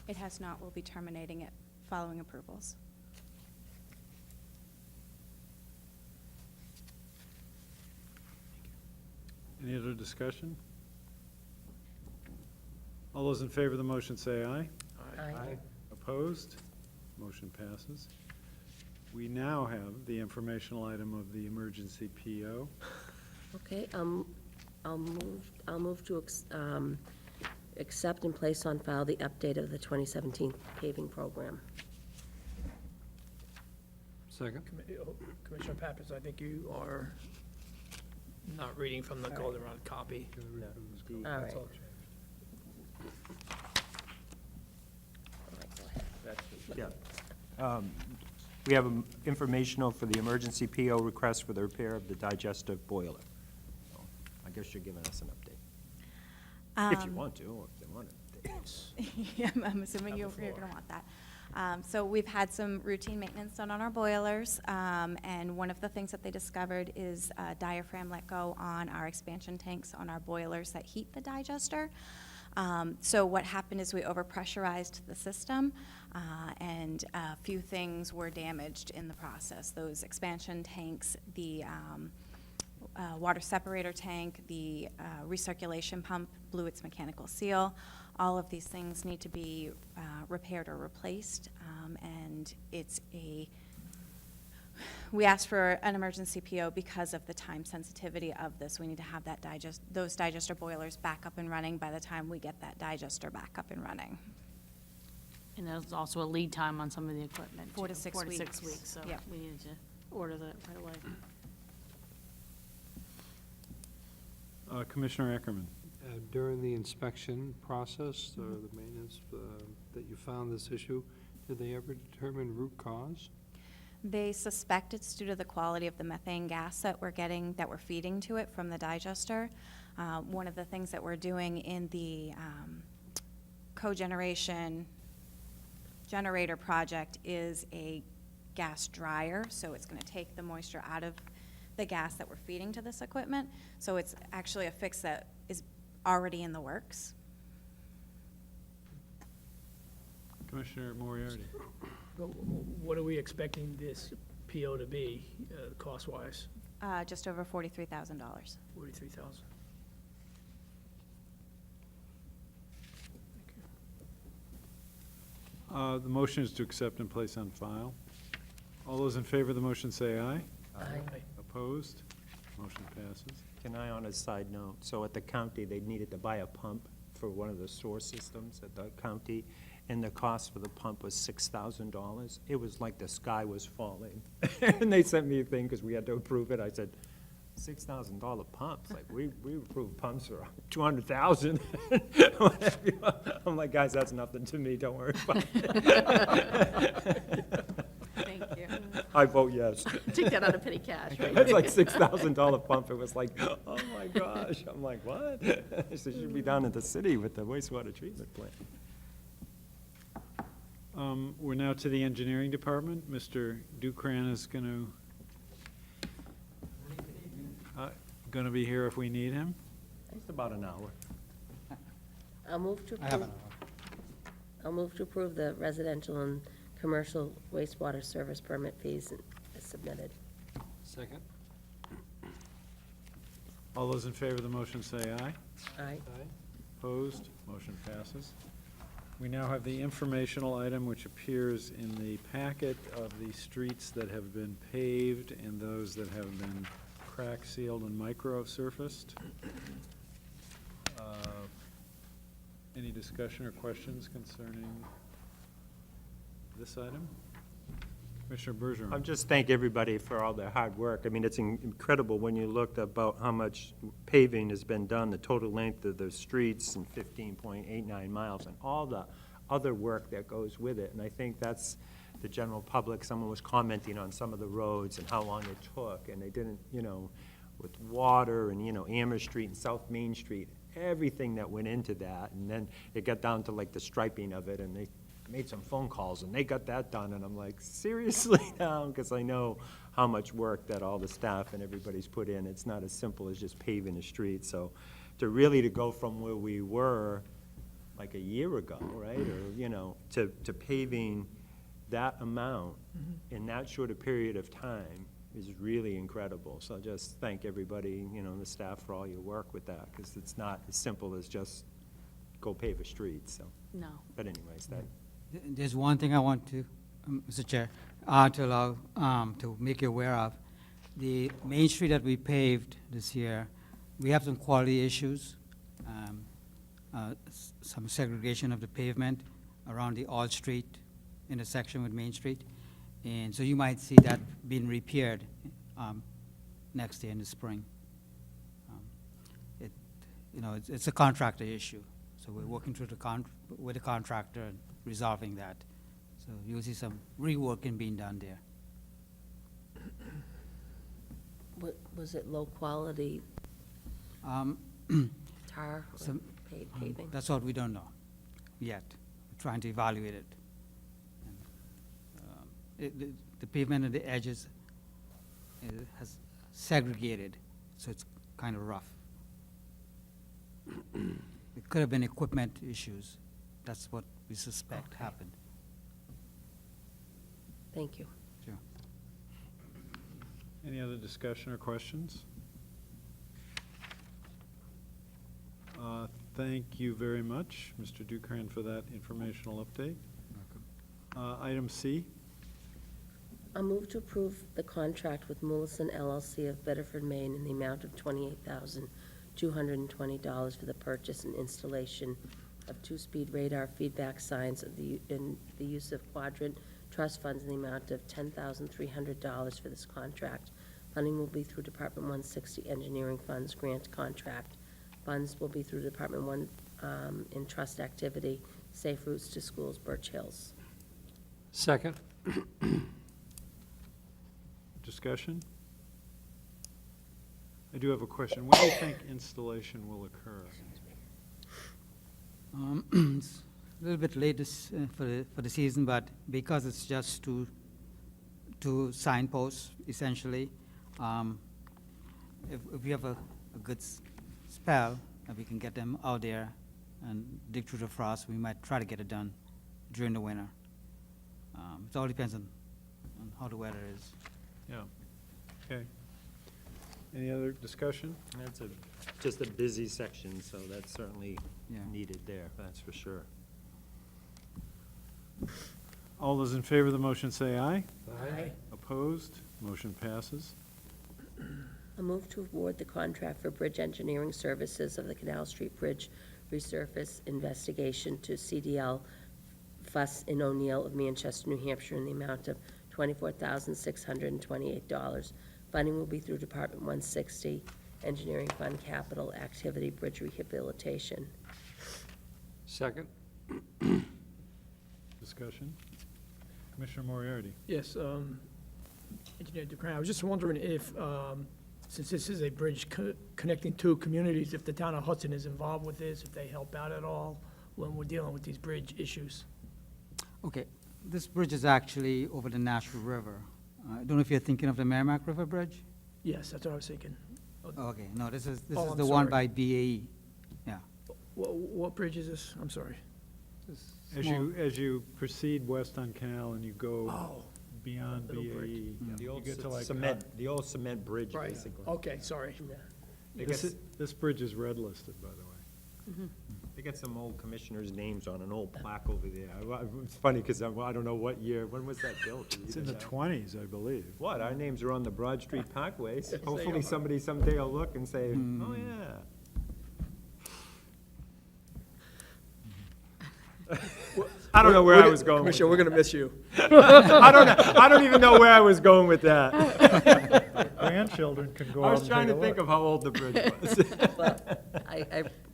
It has not. We'll be terminating it following approvals. Any other discussion? All those in favor of the motion say aye. Aye. Opposed? Motion passes. We now have the informational item of the emergency PO. Okay, I'll move to accept and place on file the update of the 2017 paving program. Second? Commissioner Pappas, I think you are not reading from the Goldenrod copy. All right. That's all. Yeah. We have informational for the emergency PO request for the repair of the digestive boiler. So I guess you're giving us an update. If you want to, or if they want it. Yeah, I'm assuming you're going to want that. So we've had some routine maintenance done on our boilers, and one of the things that they discovered is diaphragm let go on our expansion tanks on our boilers that heat the digester. So what happened is we overpressurized the system, and a few things were damaged in the process. Those expansion tanks, the water separator tank, the recirculation pump blew its mechanical seal. All of these things need to be repaired or replaced, and we asked for an emergency PO because of the time sensitivity of this. We need to have those digester boilers back up and running by the time we get that digester back up and running. And there's also a lead time on some of the equipment. 4 to too. 6 4 to 6 weeks. weeks, so Yep. we needed to order that right away. Commissioner Ackerman. During the inspection process, or the maintenance, that you found this issue, did they ever determine root cause? They suspect it's due to the quality of the methane gas that we're getting, that we're feeding to it from the digester. One of the things that we're doing in the cogeneration generator project is a gas dryer, so it's going to take the moisture out of the gas that we're feeding to this equipment. So it's actually a fix that is already in the works. Commissioner Moriarty. What are we expecting this PO to be, cost-wise? Just over $43,000. 43,000. The motion is to accept and place on file. All those in favor of the motion say aye. Aye. Opposed? Motion passes. Can I, on a side note, so at the county, they needed to buy a pump for one of the sewer systems at the county, and the cost for the pump was $6,000. It was like the sky was falling. And they sent me a thing, because we had to approve it. I said, $6,000 pumps? Like, we approved pumps for $200,000. I'm like, guys, that's nothing to me, don't worry about it. Thank you. I vote yes. Take that out of petty cash, right? It's like $6,000 pump. It was like, oh my gosh. I'm like, what? I said, you should be down in the city with the wastewater treatment plant. We're now to the engineering department. Mr. Dukran is going to be here if we need him. Just about an hour. I'll move to I have approve. I'll move to approve the residential and commercial wastewater service permit fees as submitted. Second? All those in favor of the motion say aye. Aye. Opposed? Motion passes. We now have the informational item which appears in the packet of the streets that have been paved and those that have been crack sealed and micro-surfaced. Any discussion or questions concerning this item? Commissioner Bergeron. I'm just thank everybody for all their hard work. I mean, it's incredible when you look about how much paving has been done, the total length of the streets and 15.89 miles, and all the other work that goes with it. And I think that's the general public. Someone was commenting on some of the roads and how long it took, and they didn't, with water and, Amherst Street and South Main Street, everything that went into that. And then it got down to like the striping of it, and they made some phone calls, and they got that done, and I'm like, seriously now? Because I know how much work that all the staff and everybody's put in. It's not as simple as just paving a street. So to go from where we were like a year ago, right, or, to paving that amount in that short a period of time is really incredible. So just thank everybody, the staff for all your work with that, because it's not as simple as just go pave a street, so. No. But anyways, that. There's one thing I want to, Mr. Chair, to allow, to make you aware of. The Main Street that we paved this year, we have some quality issues, some segregation of the pavement around the All Street intersection with Main Street. And so you might see that being repaired next year in the spring. It's a contractor issue, so we're working through with the contractor and resolving that. So you'll see some reworking being done there. Was it low-quality tar or Some- paving? That's what we don't know yet. We're trying to evaluate it. The pavement at the edges has segregated, so it's kind of rough. It could have been equipment issues. That's what we suspect Okay. happened. Thank you. Sure. Any other discussion or questions? Thank you very much, Mr. Dukran, for that informational update. Item C. I'll move to approve the contract with Mullison LLC of Bedford, Maine in the amount of $28,220 for the purchase and installation of two-speed radar feedback signs in the use of quadrant trust funds in the amount of $10,300 for this contract. Funding will be through Department 160 Engineering Funds Grant Contract. Funds will be through Department 1 in Trust Activity, Safe Routes to Schools, Birch Hills. Second? Discussion? I do have a question. When do you think installation will occur? It's a little bit late for the season, but because it's just two signposts, essentially, if we have a good spell, and we can get them out there and dig through the frost, we might try to get it done during the winter. It all depends on how the weather is. Yeah. Okay. Any other discussion? That's just a busy section, so that's certainly Yeah. needed there, that's for sure. All those in favor of the motion say aye. Aye. Opposed? Motion passes. A move to award the contract for bridge engineering services of the Canal Street Bridge resurface investigation to CDL Fuss and O'Neill of Manchester, New Hampshire, in the amount of $24,628. Funding will be through Department 160, Engineering Fund Capital Activity Bridge Rehabilitation. Second? Discussion? Commissioner Moriarty? Yes, Engineer Duprat, I was just wondering if, since this is a bridge connecting two communities, if the town of Hudson is involved with this, if they help out at all when we're dealing with these bridge issues? Okay, this bridge is actually over the Nashville River. I don't know if you're thinking of the Merrimack River Bridge? Yes, that's what I was thinking. Okay, no, this is Oh, I'm the one sorry. by BAE, yeah. What bridge is this? I'm sorry. This As small- as you proceed west on Canal and you go Oh, beyond Little bridge. BAE, The you old get to like. the old cement bridge, right. basically. Okay, sorry. They This, got- this bridge is red listed, by the way. They got some old commissioners' names on an old plaque over there. It's funny, because I don't know what year, when was that built? It's in the 20s, I believe. What, our names are on the Broad Street Parkways. they Hopefully are. somebody someday will look and say, oh, yeah. I don't know where I was going with Commissioner, we're that. gonna miss you. I don't even know where I was going with that. Grandchildren can go I out was and trying take to a think look. of how old the bridge was.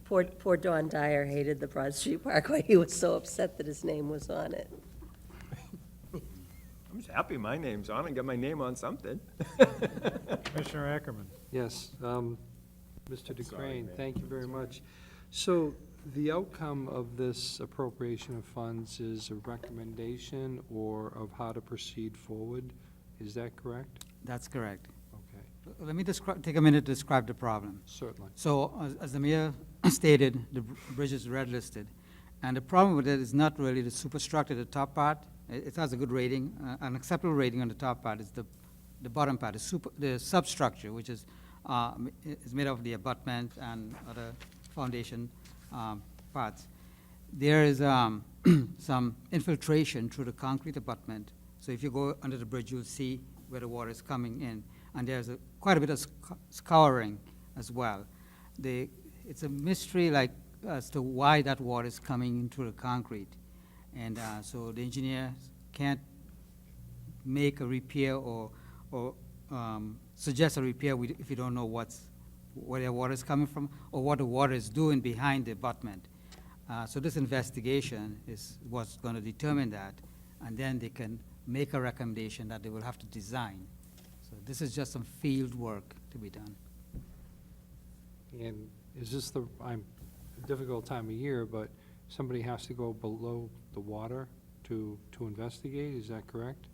Well, poor Don Dyer hated the Broad Street Parkway. He was so upset that his name was on it. I'm just happy my name's on it, get my name on something. Commissioner Ackerman? Yes, Mr. Sorry, DeCrane, man. thank you very much. So the outcome of this appropriation of funds is a recommendation or of how to proceed forward, is that correct? That's correct. Okay, Let me take a minute to describe the problem. certainly. So, as the mayor stated, the bridge is red listed, and the problem with it is not really the superstructure, the top part. It has a good rating, an acceptable rating on the top part. It's the bottom part, the substructure, which is made of the abutment and other foundation parts. There is some infiltration through the concrete abutment. So if you go under the bridge, you'll see where the water is coming in, and there's quite a bit of scouring as well. It's a mystery as to why that water is coming into the concrete. And so the engineer can't make a repair or suggest a repair if you don't know where the water is coming from or what the water is doing behind the abutment. So this investigation is what's going to determine that, and then they can make a recommendation that they will have to design. So this is just some field work to be done. And is this a difficult time of year, but somebody has to go below the water to investigate, is that correct?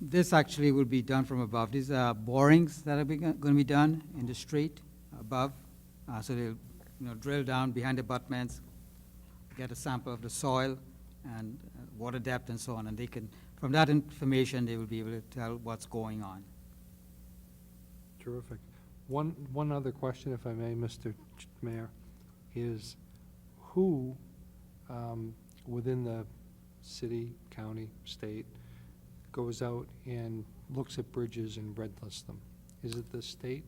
This actually will be done from above. These are borings that are going to be done in the street above. So they'll drill down behind the abutments, get a sample of the soil and water depth and so on, and they can, from that information, they will be able to tell what's going on. Terrific. One other question, if I may, Mr. Mayor, is who within the city, county, state, goes out and looks at bridges and red lists them? Is it the state?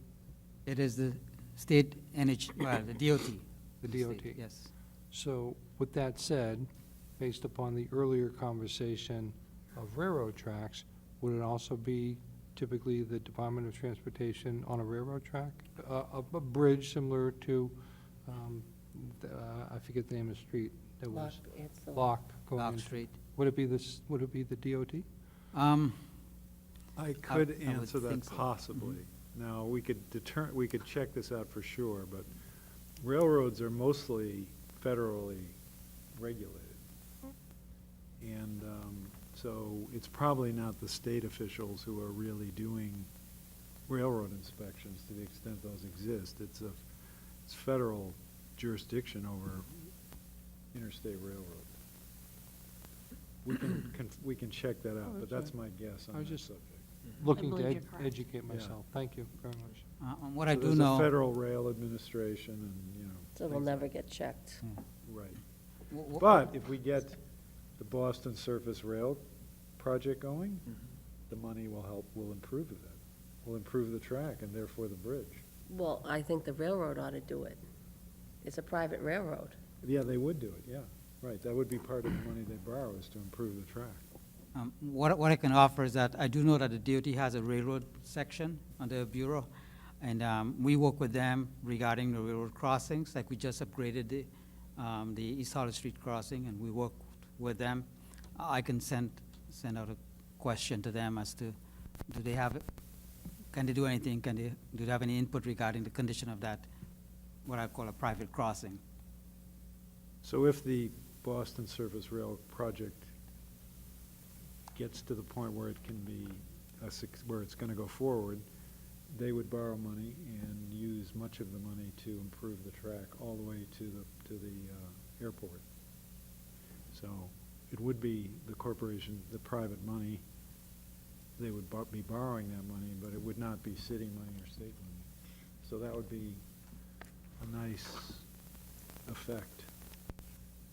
It is the state the DOT. The state, DOT. Yes. So with that said, based upon the earlier conversation of railroad tracks, would it also be typically the Department of Transportation on a railroad track? A bridge similar to, I forget the name of the street, that Lock, was it's the Lock going Lock into. Street. Would it be this, would it be the DOT? I could I would answer that think so. possibly. Now, we could check this out for sure, but railroads are mostly federally regulated. And so it's probably not the state officials who are really doing railroad inspections to the extent those exist. It's federal jurisdiction over interstate railroad. We can check that out, but that's my guess I on was that just subject. looking believe to you're correct. educate myself. Thank you very much. What I So do there's a know. Federal Rail Administration and, So it'll things never like- get checked. Right. w- But if we get the Boston Surface Rail project going, the money will improve that. will improve the track and therefore the bridge. Well, I think the railroad ought to do it. It's a private railroad. Yeah, they would do it, yeah, right. That would be part of the money they borrow, is to improve the track. What I can offer is that I do know that the DOT has a railroad section on their bureau, and we work with them regarding the railroad crossings, like we just upgraded the East Hollis Street crossing, and we work with them. I can send out a question to them as to, do they have, can they do anything, do they have any input regarding the condition of that, what I call a private crossing? So if the Boston Surface Rail project gets to the point where it can be, where it's going to go forward, they would borrow money and use much of the money to improve the track all the way to the airport. So it would be the corporation, the private money, they would be borrowing that money, but it would not be city money or state money. So that would be a nice effect,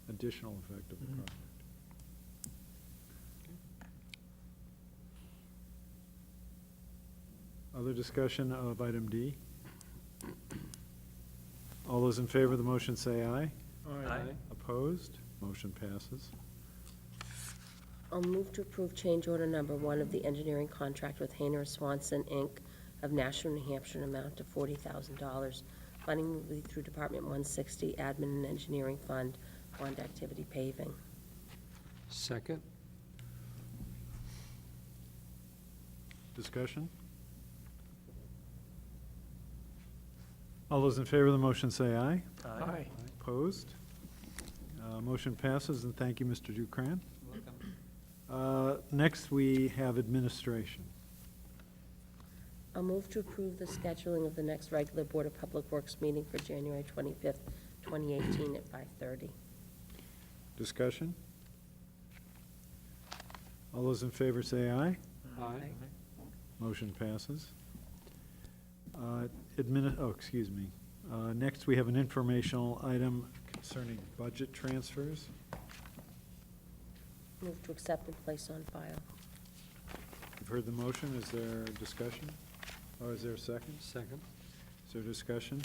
additional effect of the project. Other discussion of item D? All those in favor of the motion say aye. Aye. Opposed? Motion passes. I'll move to approve change order number 1 of the engineering contract with Hayner Swanson, Inc. of Nashua, New Hampshire, an amount of $40,000. Funding will be through Department 160, Admin and Engineering Fund, Fund Activity Paving. Second? Discussion? All those in favor of the motion say aye. Aye. Opposed? Motion passes, and thank you, Mr. Dukran. Next, we have administration. I'll move to approve the scheduling of the next regular Board of Public Works meeting for January 25th, 2018 at 5:30. Discussion? All those in favor say aye. Aye. Motion passes. Excuse me. Next, we have an informational item concerning budget transfers. Move to accept and place on file. You've heard the motion. Is there discussion? Or is there a second? Second? Is there discussion?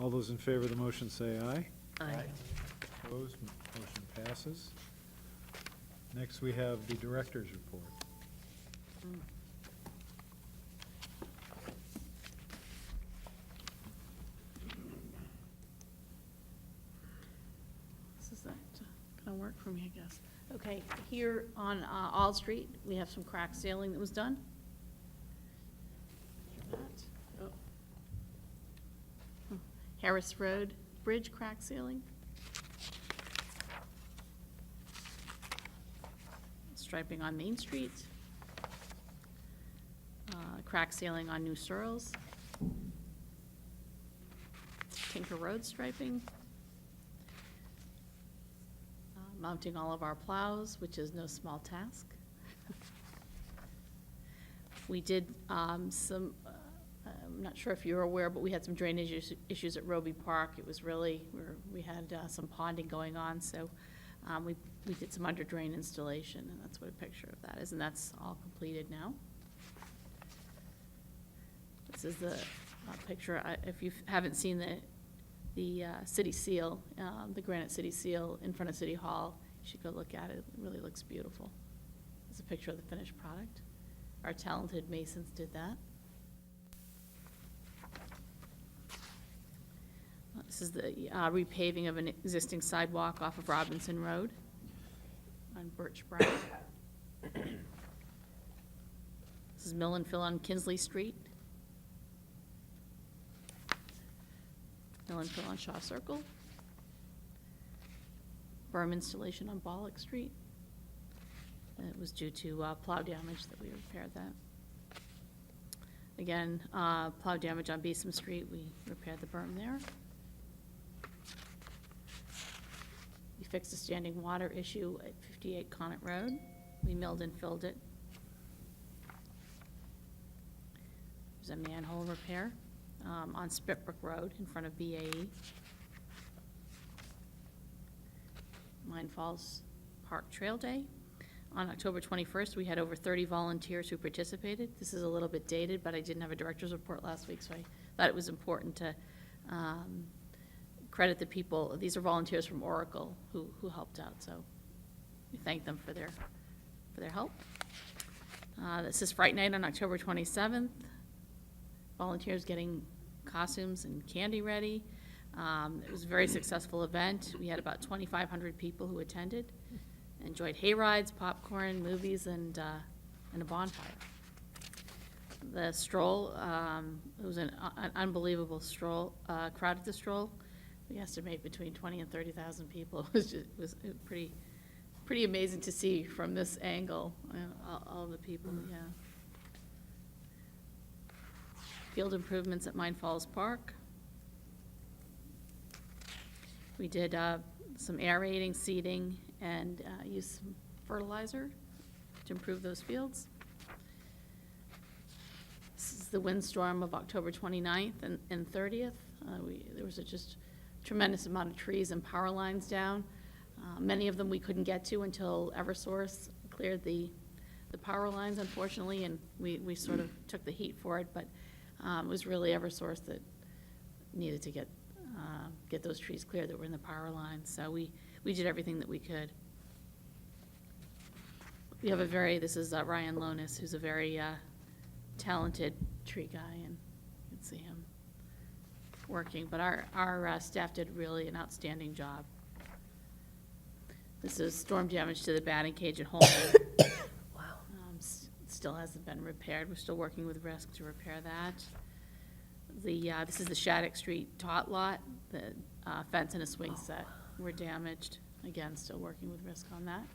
All those in favor of the motion say aye. Aye. Opposed? Motion passes. Next, we have the director's report. This is not gonna work for me, I guess. Okay, here on All Street, we have some crack sealing that was done. Oh. Harris Road Bridge crack sealing. Striping on Main Street. Crack sealing on New Searles. Tinker Road striping. Mounting all of our plows, which is no small task. We did I'm not sure if you're aware, but we had some drainage issues at Roby Park. It was really, we had some ponding going on, so we did some under drain installation, and that's what a picture of that is, and that's all completed now. This is the picture, if you haven't seen the city seal, the granite city seal in front of City Hall, you should go look at it. It really looks beautiful. It's a picture of the finished product. Our talented masons did that. This is the repaving of an existing sidewalk off of Robinson Road on Birch Briar. This is mill and fill on Kinsley Street. Mill and fill on Shaw Circle. Berm installation on Bollock Street. And it was due to plow damage that we repaired that. Again, plow damage on Beeson Street, we repaired the berm there. We fixed a standing water issue at 58 Connet Road. We milled and filled it. There's a manhole repair on Spitbrook Road in front of BAE. Mine Falls Park Trail Day. On October 21st, we had over 30 volunteers who participated. This is a little bit dated, but I didn't have a director's report last week, so I thought it was important to credit the people. These are volunteers from Oracle who helped out, so we thank them for their help. This is Fright Night on October 27th. Volunteers getting costumes and candy ready. It was a very successful event. We had about 2,500 people who attended. Enjoyed hay rides, popcorn, movies, and a bonfire. The stroll, it was an unbelievable stroll, crowd at the stroll. We estimate between 20 and 30,000 people. It was pretty amazing to see from this angle, all the people, yeah. Field improvements at Mine Falls Park. We did some aerating, seeding, and used some fertilizer to improve those fields. This is the windstorm of October 29th and 30th. There was just tremendous amount of trees and power lines down. Many of them we couldn't get to until Eversource cleared the power lines, unfortunately, and we sort of took the heat for it, but it was really Eversource that needed to get those trees cleared that were in the power lines. So we did everything that we could. We have this is Ryan Lonis, who's a very talented tree guy, and you can see him working. But our staff did really an outstanding job. This is storm damage to the batting cage at Holman. Wow. Still hasn't been repaired. We're still working with Risk to repair that. This is the Shattuck Street tot lot. The fence and a swing set were damaged. Again, still working with Risk on that.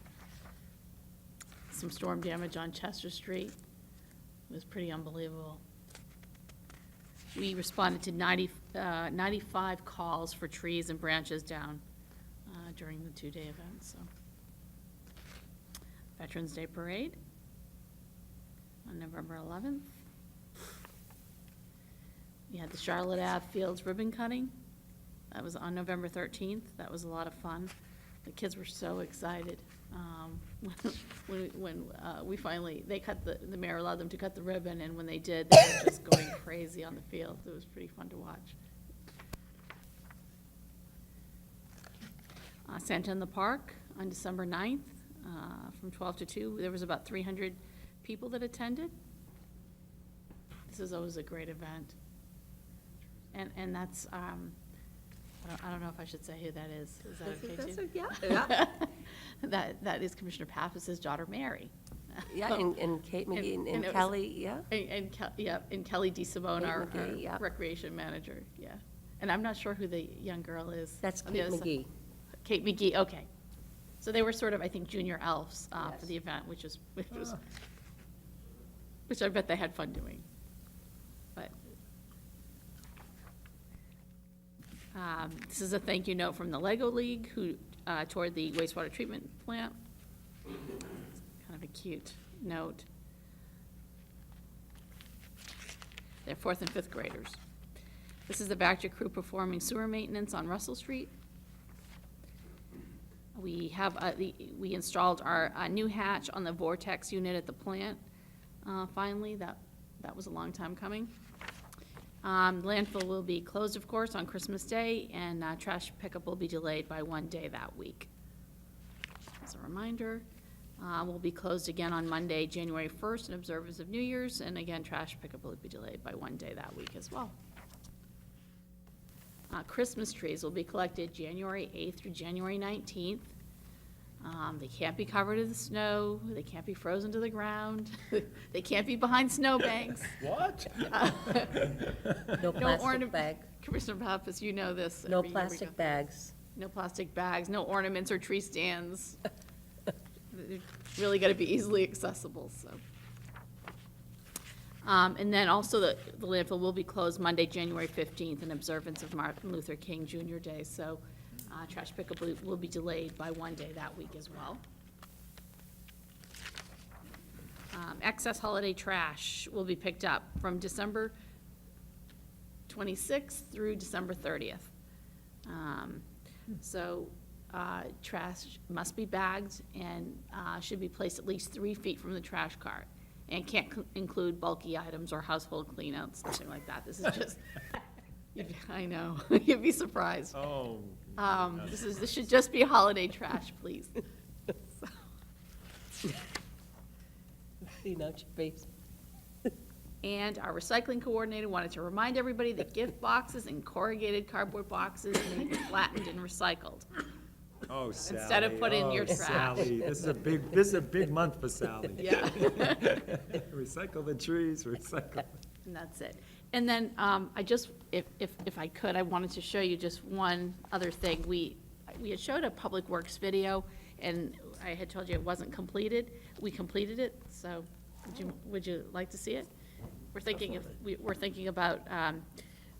Some storm damage on Chester Street. It was pretty unbelievable. We responded to 95 calls for trees and branches down during the two-day event, so. Veterans Day Parade on November 11th. We had the Charlotte Ave Fields ribbon cutting. That was on November 13th. That was a lot of fun. The kids were so excited. When we finally, the mayor allowed them to cut the ribbon, and when they did, they were just going crazy on the field. It was pretty fun to watch. Santa in the Park on December 9th, from 12 to 2. There was about 300 people that attended. This is always a great event. And that's, I don't know if I should say who that is. Is that okay too? Yeah. That is Commissioner Pappas's daughter, Mary. Yeah, and Kate McGee And and it was- Kelly, yeah. And Kelly DeSimone, Kate our McGee, yeah. recreation manager, yeah. And I'm not sure who the young girl is. That's on the Kate other side. McGee. Kate McGee, okay. So they were sort of, I think, junior elves for Yes. the event, which I bet they had fun doing. But this is a thank you note from the Lego League, who toured the wastewater treatment plant. It's kind of a cute note. They're 4th and 5th graders. This is the Vector crew performing sewer maintenance on Russell Street. We have, we installed our new hatch on the Vortex unit at the plant, finally. That was a long time coming. Landfill will be closed, of course, on Christmas Day, and trash pickup will be delayed by one day that week. As a reminder, we'll be closed again on Monday, January 1st, in observance of New Year's, and again, trash pickup will be delayed by one day that week as well. Christmas trees will be collected January 8th through January 19th. They can't be covered in the snow. They can't be frozen to the ground. They can't be behind snowbanks. What? No plastic ornament- bag, Commissioner Pappas, you know this. no every year we go plastic through. bags. No plastic bags, no ornaments or tree stands. They're really got to be easily accessible, so. And then also the landfill will be closed Monday, January 15th, in observance of Martin Luther King Jr. Day. So trash pickup will be delayed by one day that week as well. Excess holiday trash will be picked up from December 26th through December 30th. So trash must be bagged and should be placed at least 3 feet from the trash cart, and can't include bulky items or household cleanouts, something like that. This is just, I know, you'd be surprised. Oh. This should just be holiday trash, please. Clean out your face. And our recycling coordinator wanted to remind everybody that gift boxes and corrugated cardboard boxes may be flattened and recycled. Oh, Sally. Instead of put in your Oh, trash. Sally, this is a big month for Sally. Yeah. Recycle the trees, recycle. And that's it. And then, I just, if I could, I wanted to show you just one other thing. We had showed a Public Works video, and I had told you it wasn't completed. We completed it, so would you like to see it? We're thinking about,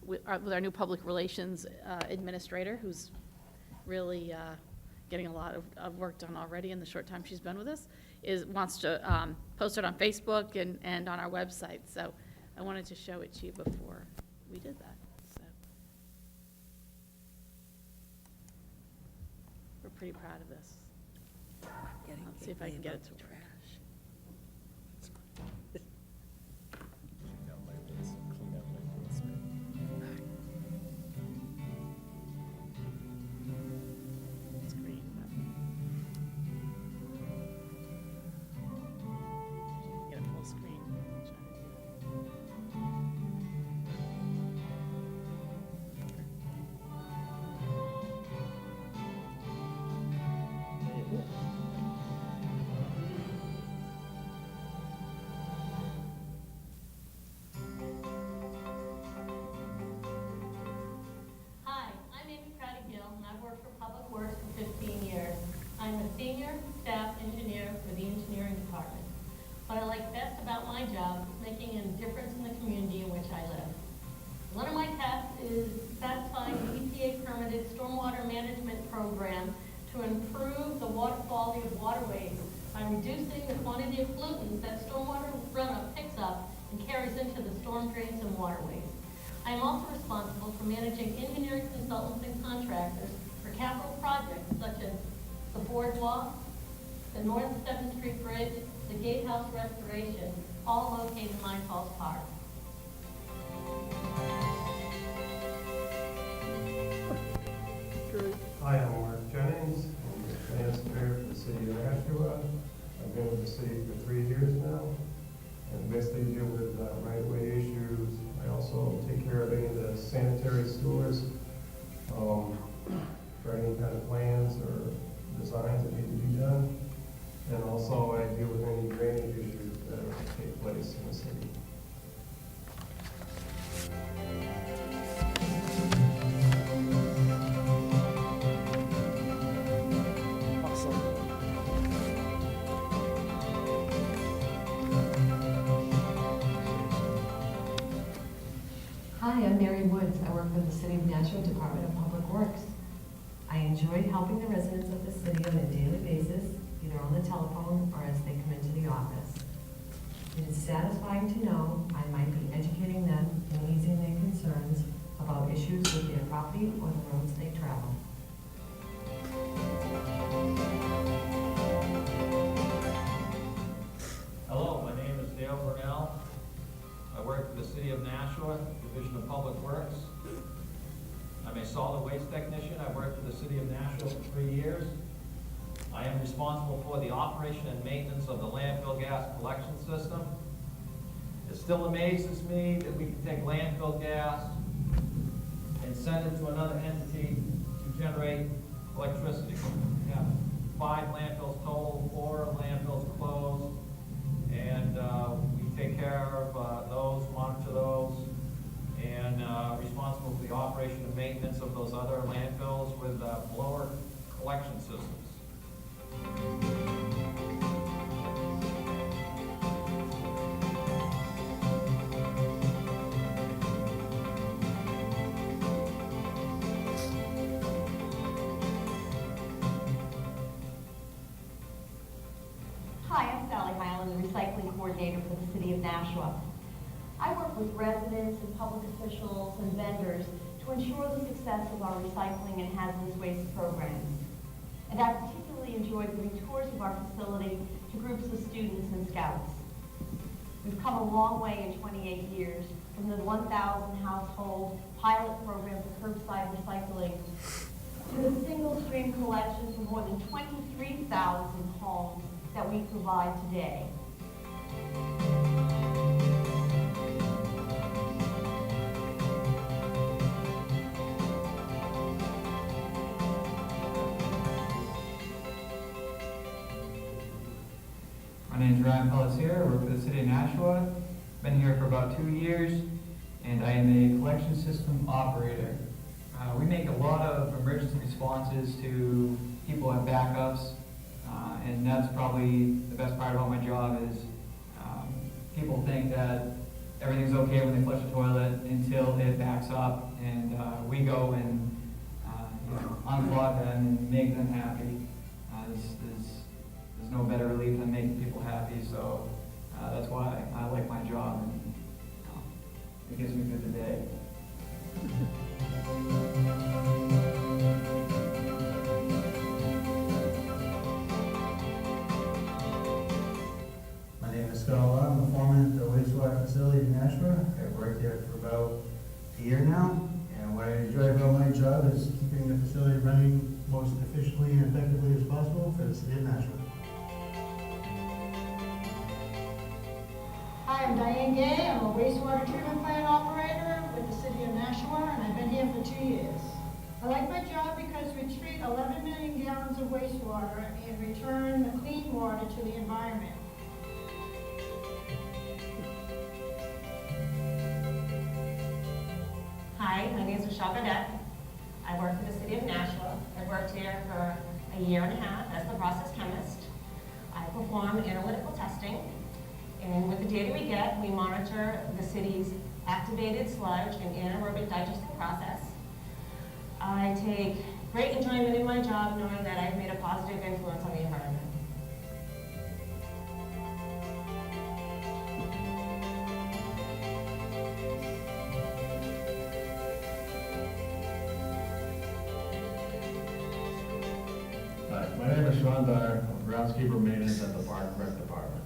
with our new public relations administrator, who's really getting a lot of work done already in the short time she's been with us, wants to post it on Facebook and on our website. So I wanted to show it to you before we did that, so. We're pretty proud of this. Let's see if I can get it to work. It's green, but get a full screen. Try to do that. Hi, I'm Amy Crowdy-Gill, and I've worked for Public Works for 15 years. I'm a senior staff engineer for the engineering department. What I like best about my job is making a difference in the community in which I live. One of my tasks is satisfying the EPA permitted stormwater management program to improve the water quality of waterways by reducing the quantity of pollutants that stormwater runoff picks up and carries into the storm drains and waterways. I am also responsible for managing engineering consultants and contractors for capital projects such as the boardwalk, the North 7th Street Bridge, the gatehouse restoration, all located in Mine Falls Park. Hi, I'm Mark Jennings, I'm the finance surveyor for the city of Nashua. I've been with the city for 3 years now, and basically deal with right-of-way issues. I also take care of any of the sanitary sewers, for any kind of plans or designs that need to be done. And also I deal with any drainage issues that take place in the city. Hi, I'm Mary Woods. I work for the City of Nashua Department of Public Works. I enjoy helping the residents of the city on a daily basis, either on the telephone or as they come into the office. It is satisfying to know I might be educating them and easing their concerns about issues with their property or the roads they travel. Hello, my name is Dale Burnell. I work for the City of Nashua, Division of Public Works. I'm a solid waste technician. I've worked for the City of Nashua for 3 years. I am responsible for the operation and maintenance of the landfill gas collection system. It still amazes me that we can take landfill gas and send it to another entity to generate electricity. We have 5 landfills total, 4 landfills closed, and we take care of those, monitor those, and responsible for the operation and maintenance of those other landfills with blower collection systems. Hi, I'm Sally Highland, the recycling coordinator for the City of Nashua. I work with residents and public officials and vendors to ensure the success of our recycling and hazardous waste programs. and I particularly enjoyed giving tours of our facility to groups of students and scouts. We've come a long way in 28 years, from the 1,000 household pilot program for curbside recycling to the single stream collection for more than 23,000 homes that we provide today. My name is Ryan Pelletier. I work for the city of Nashua. Been here for about 2 years, and I am a collection system operator. We make a lot of emergency responses to people at backups, and that's probably the best part about my job is people think that everything's okay when they flush a toilet until it backs up, and we go and unclog them and make them happy. There's no better relief than making people happy, so that's why I like my job, and it gets me through the day. My name is Scott Law. I'm a foreman at the wastewater facility in Nashua. I've worked here for about a year now, and what I enjoy about my job is keeping the facility running most efficiently and effectively as possible for the city of Nashua. Hi, I'm Diane Gay. I'm a wastewater treatment plant operator with the city of Nashua, and I've been here for 2 years. I like my job because we treat 11 million gallons of wastewater and return the clean water to the environment. Hi, my name is Michelle Burdette. I work for the city of Nashua. I've worked here for a year and a half as the process chemist. I perform analytical testing, and with the data we get, we monitor the city's activated sludge and anaerobic digesting process. I take great enjoyment in my job knowing that I've made a positive influence on the environment. Hi, my name is Sean Dyer. I'm groundskeeper maintenance at the Park and Rec Department.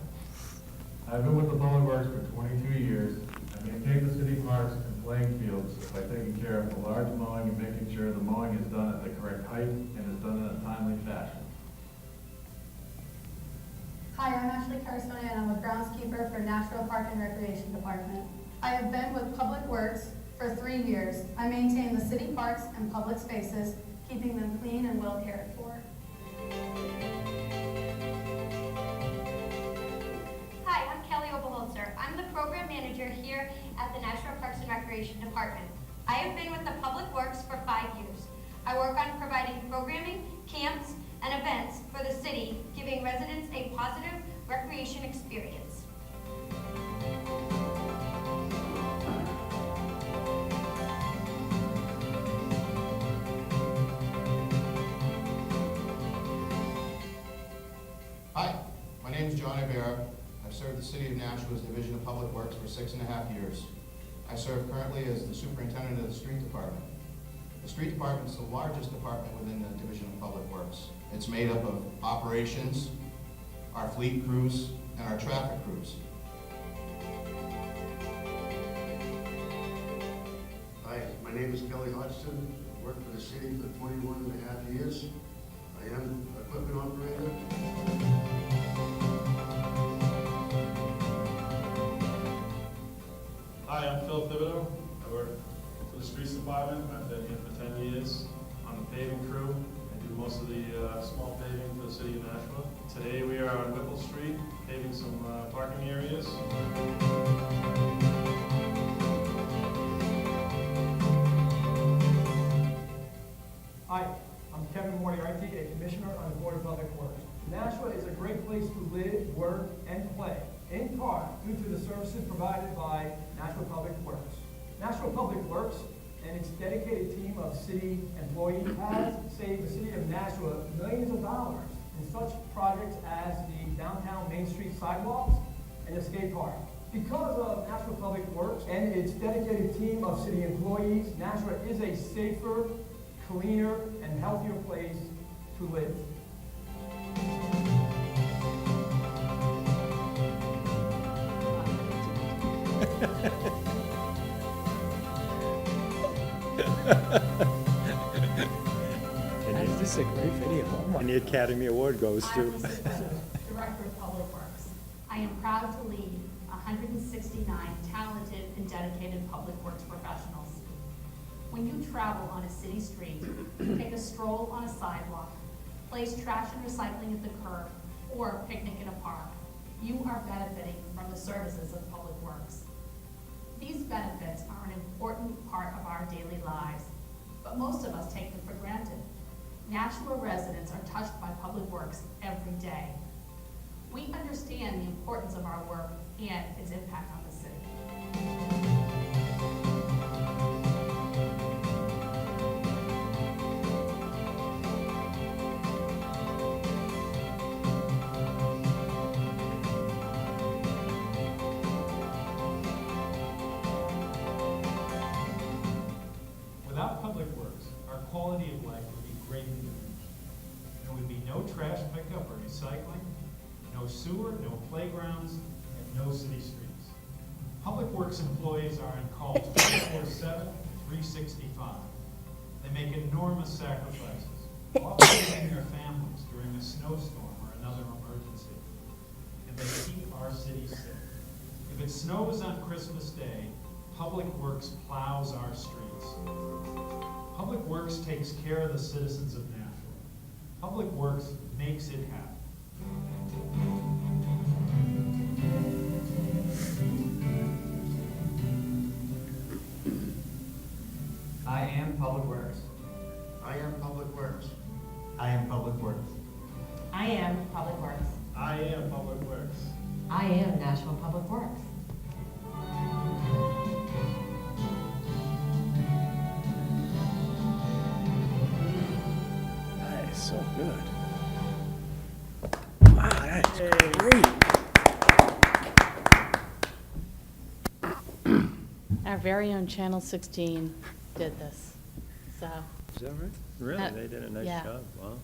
I've been with the Public Works for 22 years. I maintain the city parks and playing fields by taking care of the large mowing and making sure the mowing is done at the correct height and is done in a timely fashion. Hi, I'm Ashley Carson, and I'm a groundskeeper for Nashville Park and Recreation Department. I have been with Public Works for 3 years. I maintain the city parks and public spaces, keeping them clean and well cared for. Hi, I'm Kelly Oberholzer. I'm the program manager here at the Nashville Parks and Recreation Department. I have been with the Public Works for 5 years. I work on providing programming, camps, and events for the city, giving residents a positive recreation experience. Hi, my name is John Ibarra. I've served the City of Nashua's Division of Public Works for 6.5 years. I serve currently as the superintendent of the Street Department. The Street Department is the largest department within the Division of Public Works. It's made up of operations, our fleet crews, and our traffic crews. Hi, my name is Kelly Hodgson. I worked for the city for 21.5 years. I am an equipment operator. Hi, I'm Phil Thibodeau. I work for the Streets Department. I've been here for 10 years on the paving crew. I do most of the small paving for the city of Nashua. Today we are on Whipple Street, paving some parking areas. Hi, I'm Kevin Moriarty, a commissioner on the Board of Public Works. Nashua is a great place to live, work, and play, in part due to the services provided by Nashua Public Works. Nashua Public Works and its dedicated team of city employees has saved the city of Nashua millions of dollars in such projects as the downtown Main Street sidewalks and the skate park. Because of Nashua Public Works and its dedicated team of city employees, Nashua is a safer, cleaner, and healthier place Who wins? This is a great video. And the Academy Award goes to. I'm Mrs. Booth, Director of Public Works. I am proud to lead 169 talented and dedicated public works professionals. When you travel on a city street, take a stroll on a sidewalk, place trash and recycling at the curb, or picnic in a park, you are benefiting from the services of Public Works. These benefits are an important part of our daily lives, but most of us take them for granted. Nashua residents are touched by Public Works every day. We understand the importance of our work and its impact on the city. Without Public Works, our quality of life would be greatly diminished. There would be no trash pickup or recycling, no sewer, no playgrounds, and no city streets. Public Works employees are on call 24/7, 365. They make enormous sacrifices, often leaving their families during a snowstorm or another emergency. And they keep our city safe. If it snows on Christmas Day, Public Works plows our streets. Public Works takes care of the citizens of Nashua. Public Works makes it happen. I am Public Works. I am Public Works. I am Public Works. I am Public Works. I am Public Works. I am Nashua Public Works. That is so good. Wow, that is great. Our very own Channel 16 did this, so. Is that right? Really? They did a nice Yeah. job. Wow.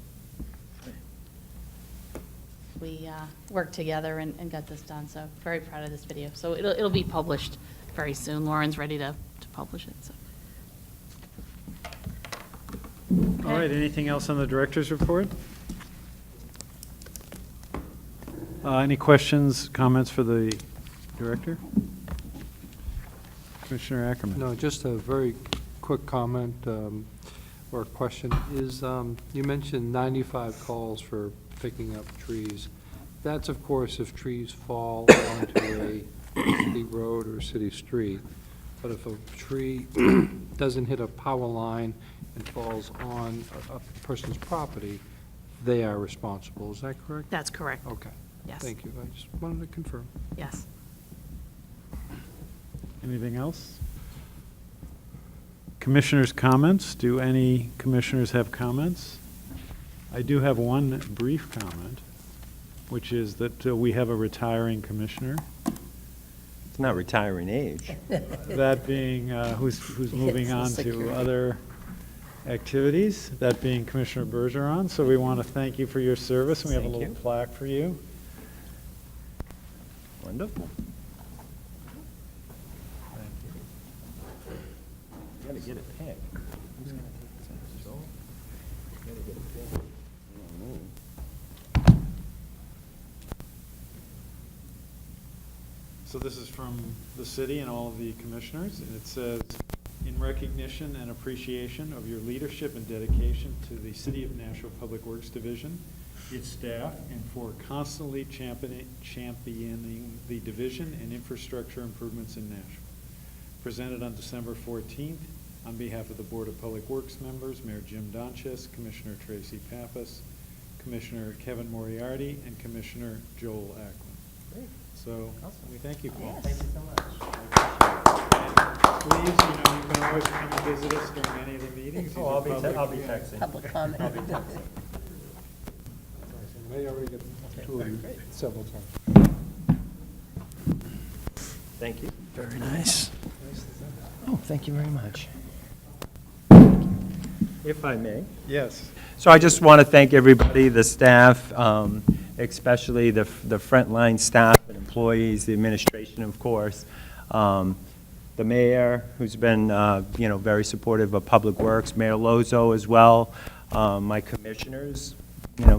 We worked together and got this done, so very proud of this video. So it'll be published very soon. Lauren's ready to publish it, so. All right, anything else on the director's report? Any questions, comments for the director? Commissioner Ackerman? No, just a very quick comment or question is, you mentioned 95 calls for picking up trees. That's, of course, if trees fall onto a city road or city street. But if a tree doesn't hit a power line and falls on a person's property, they are responsible. Is that correct? That's correct. Okay. Yes. Thank you. I just wanted to confirm. Yes. Anything else? Commissioners' comments? Do any commissioners have comments? I do have one brief comment, which is that we have a retiring commissioner. It's not retiring age. That being, who's moving on to other activities, that being Commissioner Bergeron. So we want to thank you for your service, and we have a Thank little you. plaque for you. Wonderful. You gotta get it pegged. Who's gonna take this? Joel? You gotta get it pegged. So this is from the city and all of the commissioners, and it says, "In recognition and appreciation of your leadership and dedication to the City of Nashua Public Works Division, its staff, and for constantly championing the division and infrastructure improvements in Nashua. Presented on December 14th, on behalf of the Board of Public Works members, Mayor Jim Donches, Commissioner Tracy Pappas, Commissioner Kevin Moriarty, and Commissioner Joel Ackland." Great. So, we thank you, Paul. Thank you so much. Please, you can always come and visit us during any of the meetings. Oh, I'll be These are I'll be public- texting. Public comment. I'll be texting. They already got two of you Great. several times. Thank you. Very nice. Oh, thank you very much. If I may. Yes. So I just want to thank everybody, the staff, especially the frontline staff and employees, the administration, of course, the mayor, who's been, very supportive of Public Works, Mayor Lozo as well, my commissioners,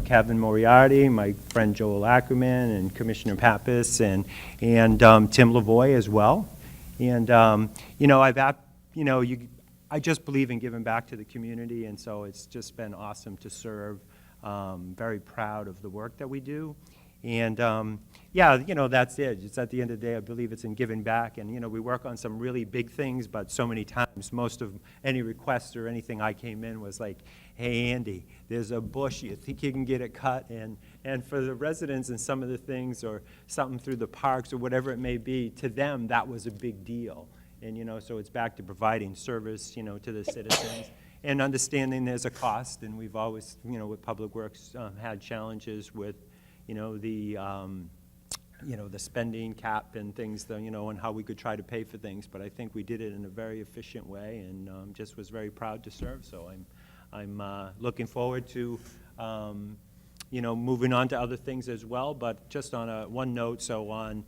Kevin Moriarty, my friend Joel Ackerman, and Commissioner Pappas, and Tim Lavoy as well. And, I just believe in giving back to the community, and so it's just been awesome to serve. Very proud of the work that we do. And, that's it. It's at the end of the day, I believe it's in giving back. And, we work on some really big things, but so many times, most of any requests or anything I came in was like, hey, Andy, there's a bush, you think you can get it cut? And for the residents and some of the things, or something through the parks or whatever it may be, to them, that was a big deal. And, so it's back to providing service, to the citizens and understanding there's a cost. And we've always, with Public Works, had challenges with, the spending cap and things, and how we could try to pay for things. But I think we did it in a very efficient way, and just was very proud to serve. So I'm looking forward to, moving on to other things as well. But just on one note, so on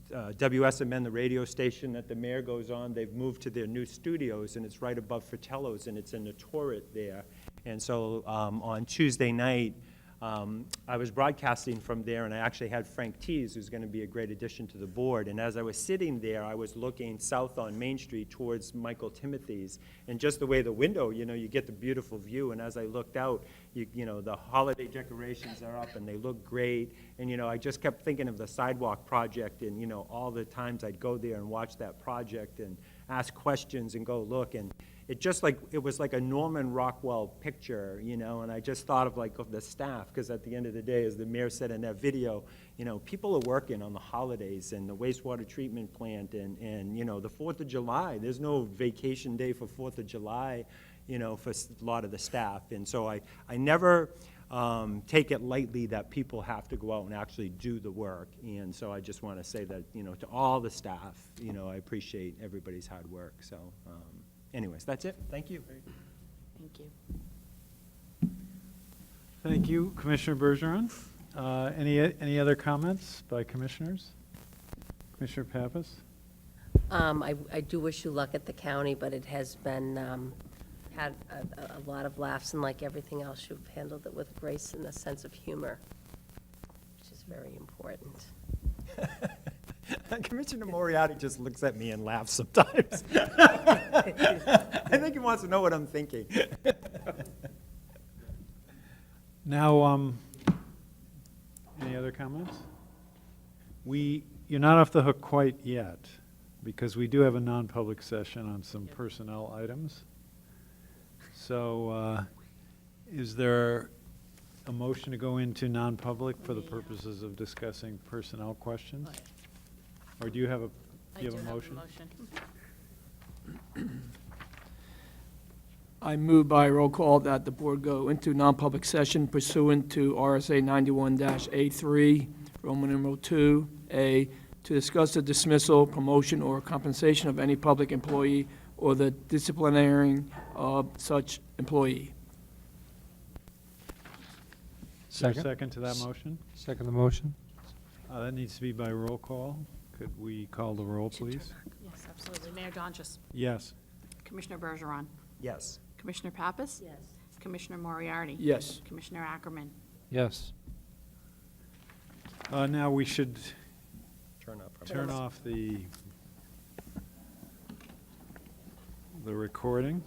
WSMN, the radio station that the mayor goes on, they've moved to their new studios, and it's right above Fratello's, and it's in the turret there. And so on Tuesday night, I was broadcasting from there, and I actually had Frank Tees, who's going to be a great addition to the board. And as I was sitting there, I was looking south on Main Street towards Michael Timothy's, and just the way the window, you get the beautiful view. And as I looked out, the holiday decorations are up, and they look great. And I just kept thinking of the sidewalk project, and all the times I'd go there and watch that project and ask questions and go look. And it was like a Norman Rockwell picture, and I just thought of the staff, because at the end of the day, as the mayor said in that video, people are working on the holidays and the wastewater treatment plant and the 4th of July. There's no vacation day for 4th of July, for a lot of the staff. And so I never take it lightly that people have to go out and actually do the work. And so I just want to say that, to all the staff, I appreciate everybody's hard work. So, anyways, that's it. Thank you. Thank you. Thank you, Commissioner Bergeron. Any other comments by commissioners? Commissioner Pappas? I do wish you luck at the county, but it has been, had a lot of laughs, and like everything else, you've handled it with grace and a sense of humor, which is very important. Commissioner Moriarty just looks at me and laughs sometimes. I think he wants to know what I'm thinking. Now, any other comments? You're not off the hook quite yet, because we do have a non-public session on some personnel items. So, is there a motion to go into non-public for the purposes of discussing personnel questions? Or do you have a motion? I move by roll call that the board go into non-public session pursuant to RSA 91-A3, Roman numeral 2A, to discuss the dismissal, promotion, or compensation of any public employee or the disciplinaring of such employee. Is there a second to that motion? Second the motion. That needs to be by roll call. Could we call the roll, please? Yes, absolutely. Mayor Donches. Yes. Commissioner Bergeron. Yes. Commissioner Pappas. Yes. Commissioner Moriarty. Yes. Commissioner Ackerman. Yes. Now we should Turn off the recording.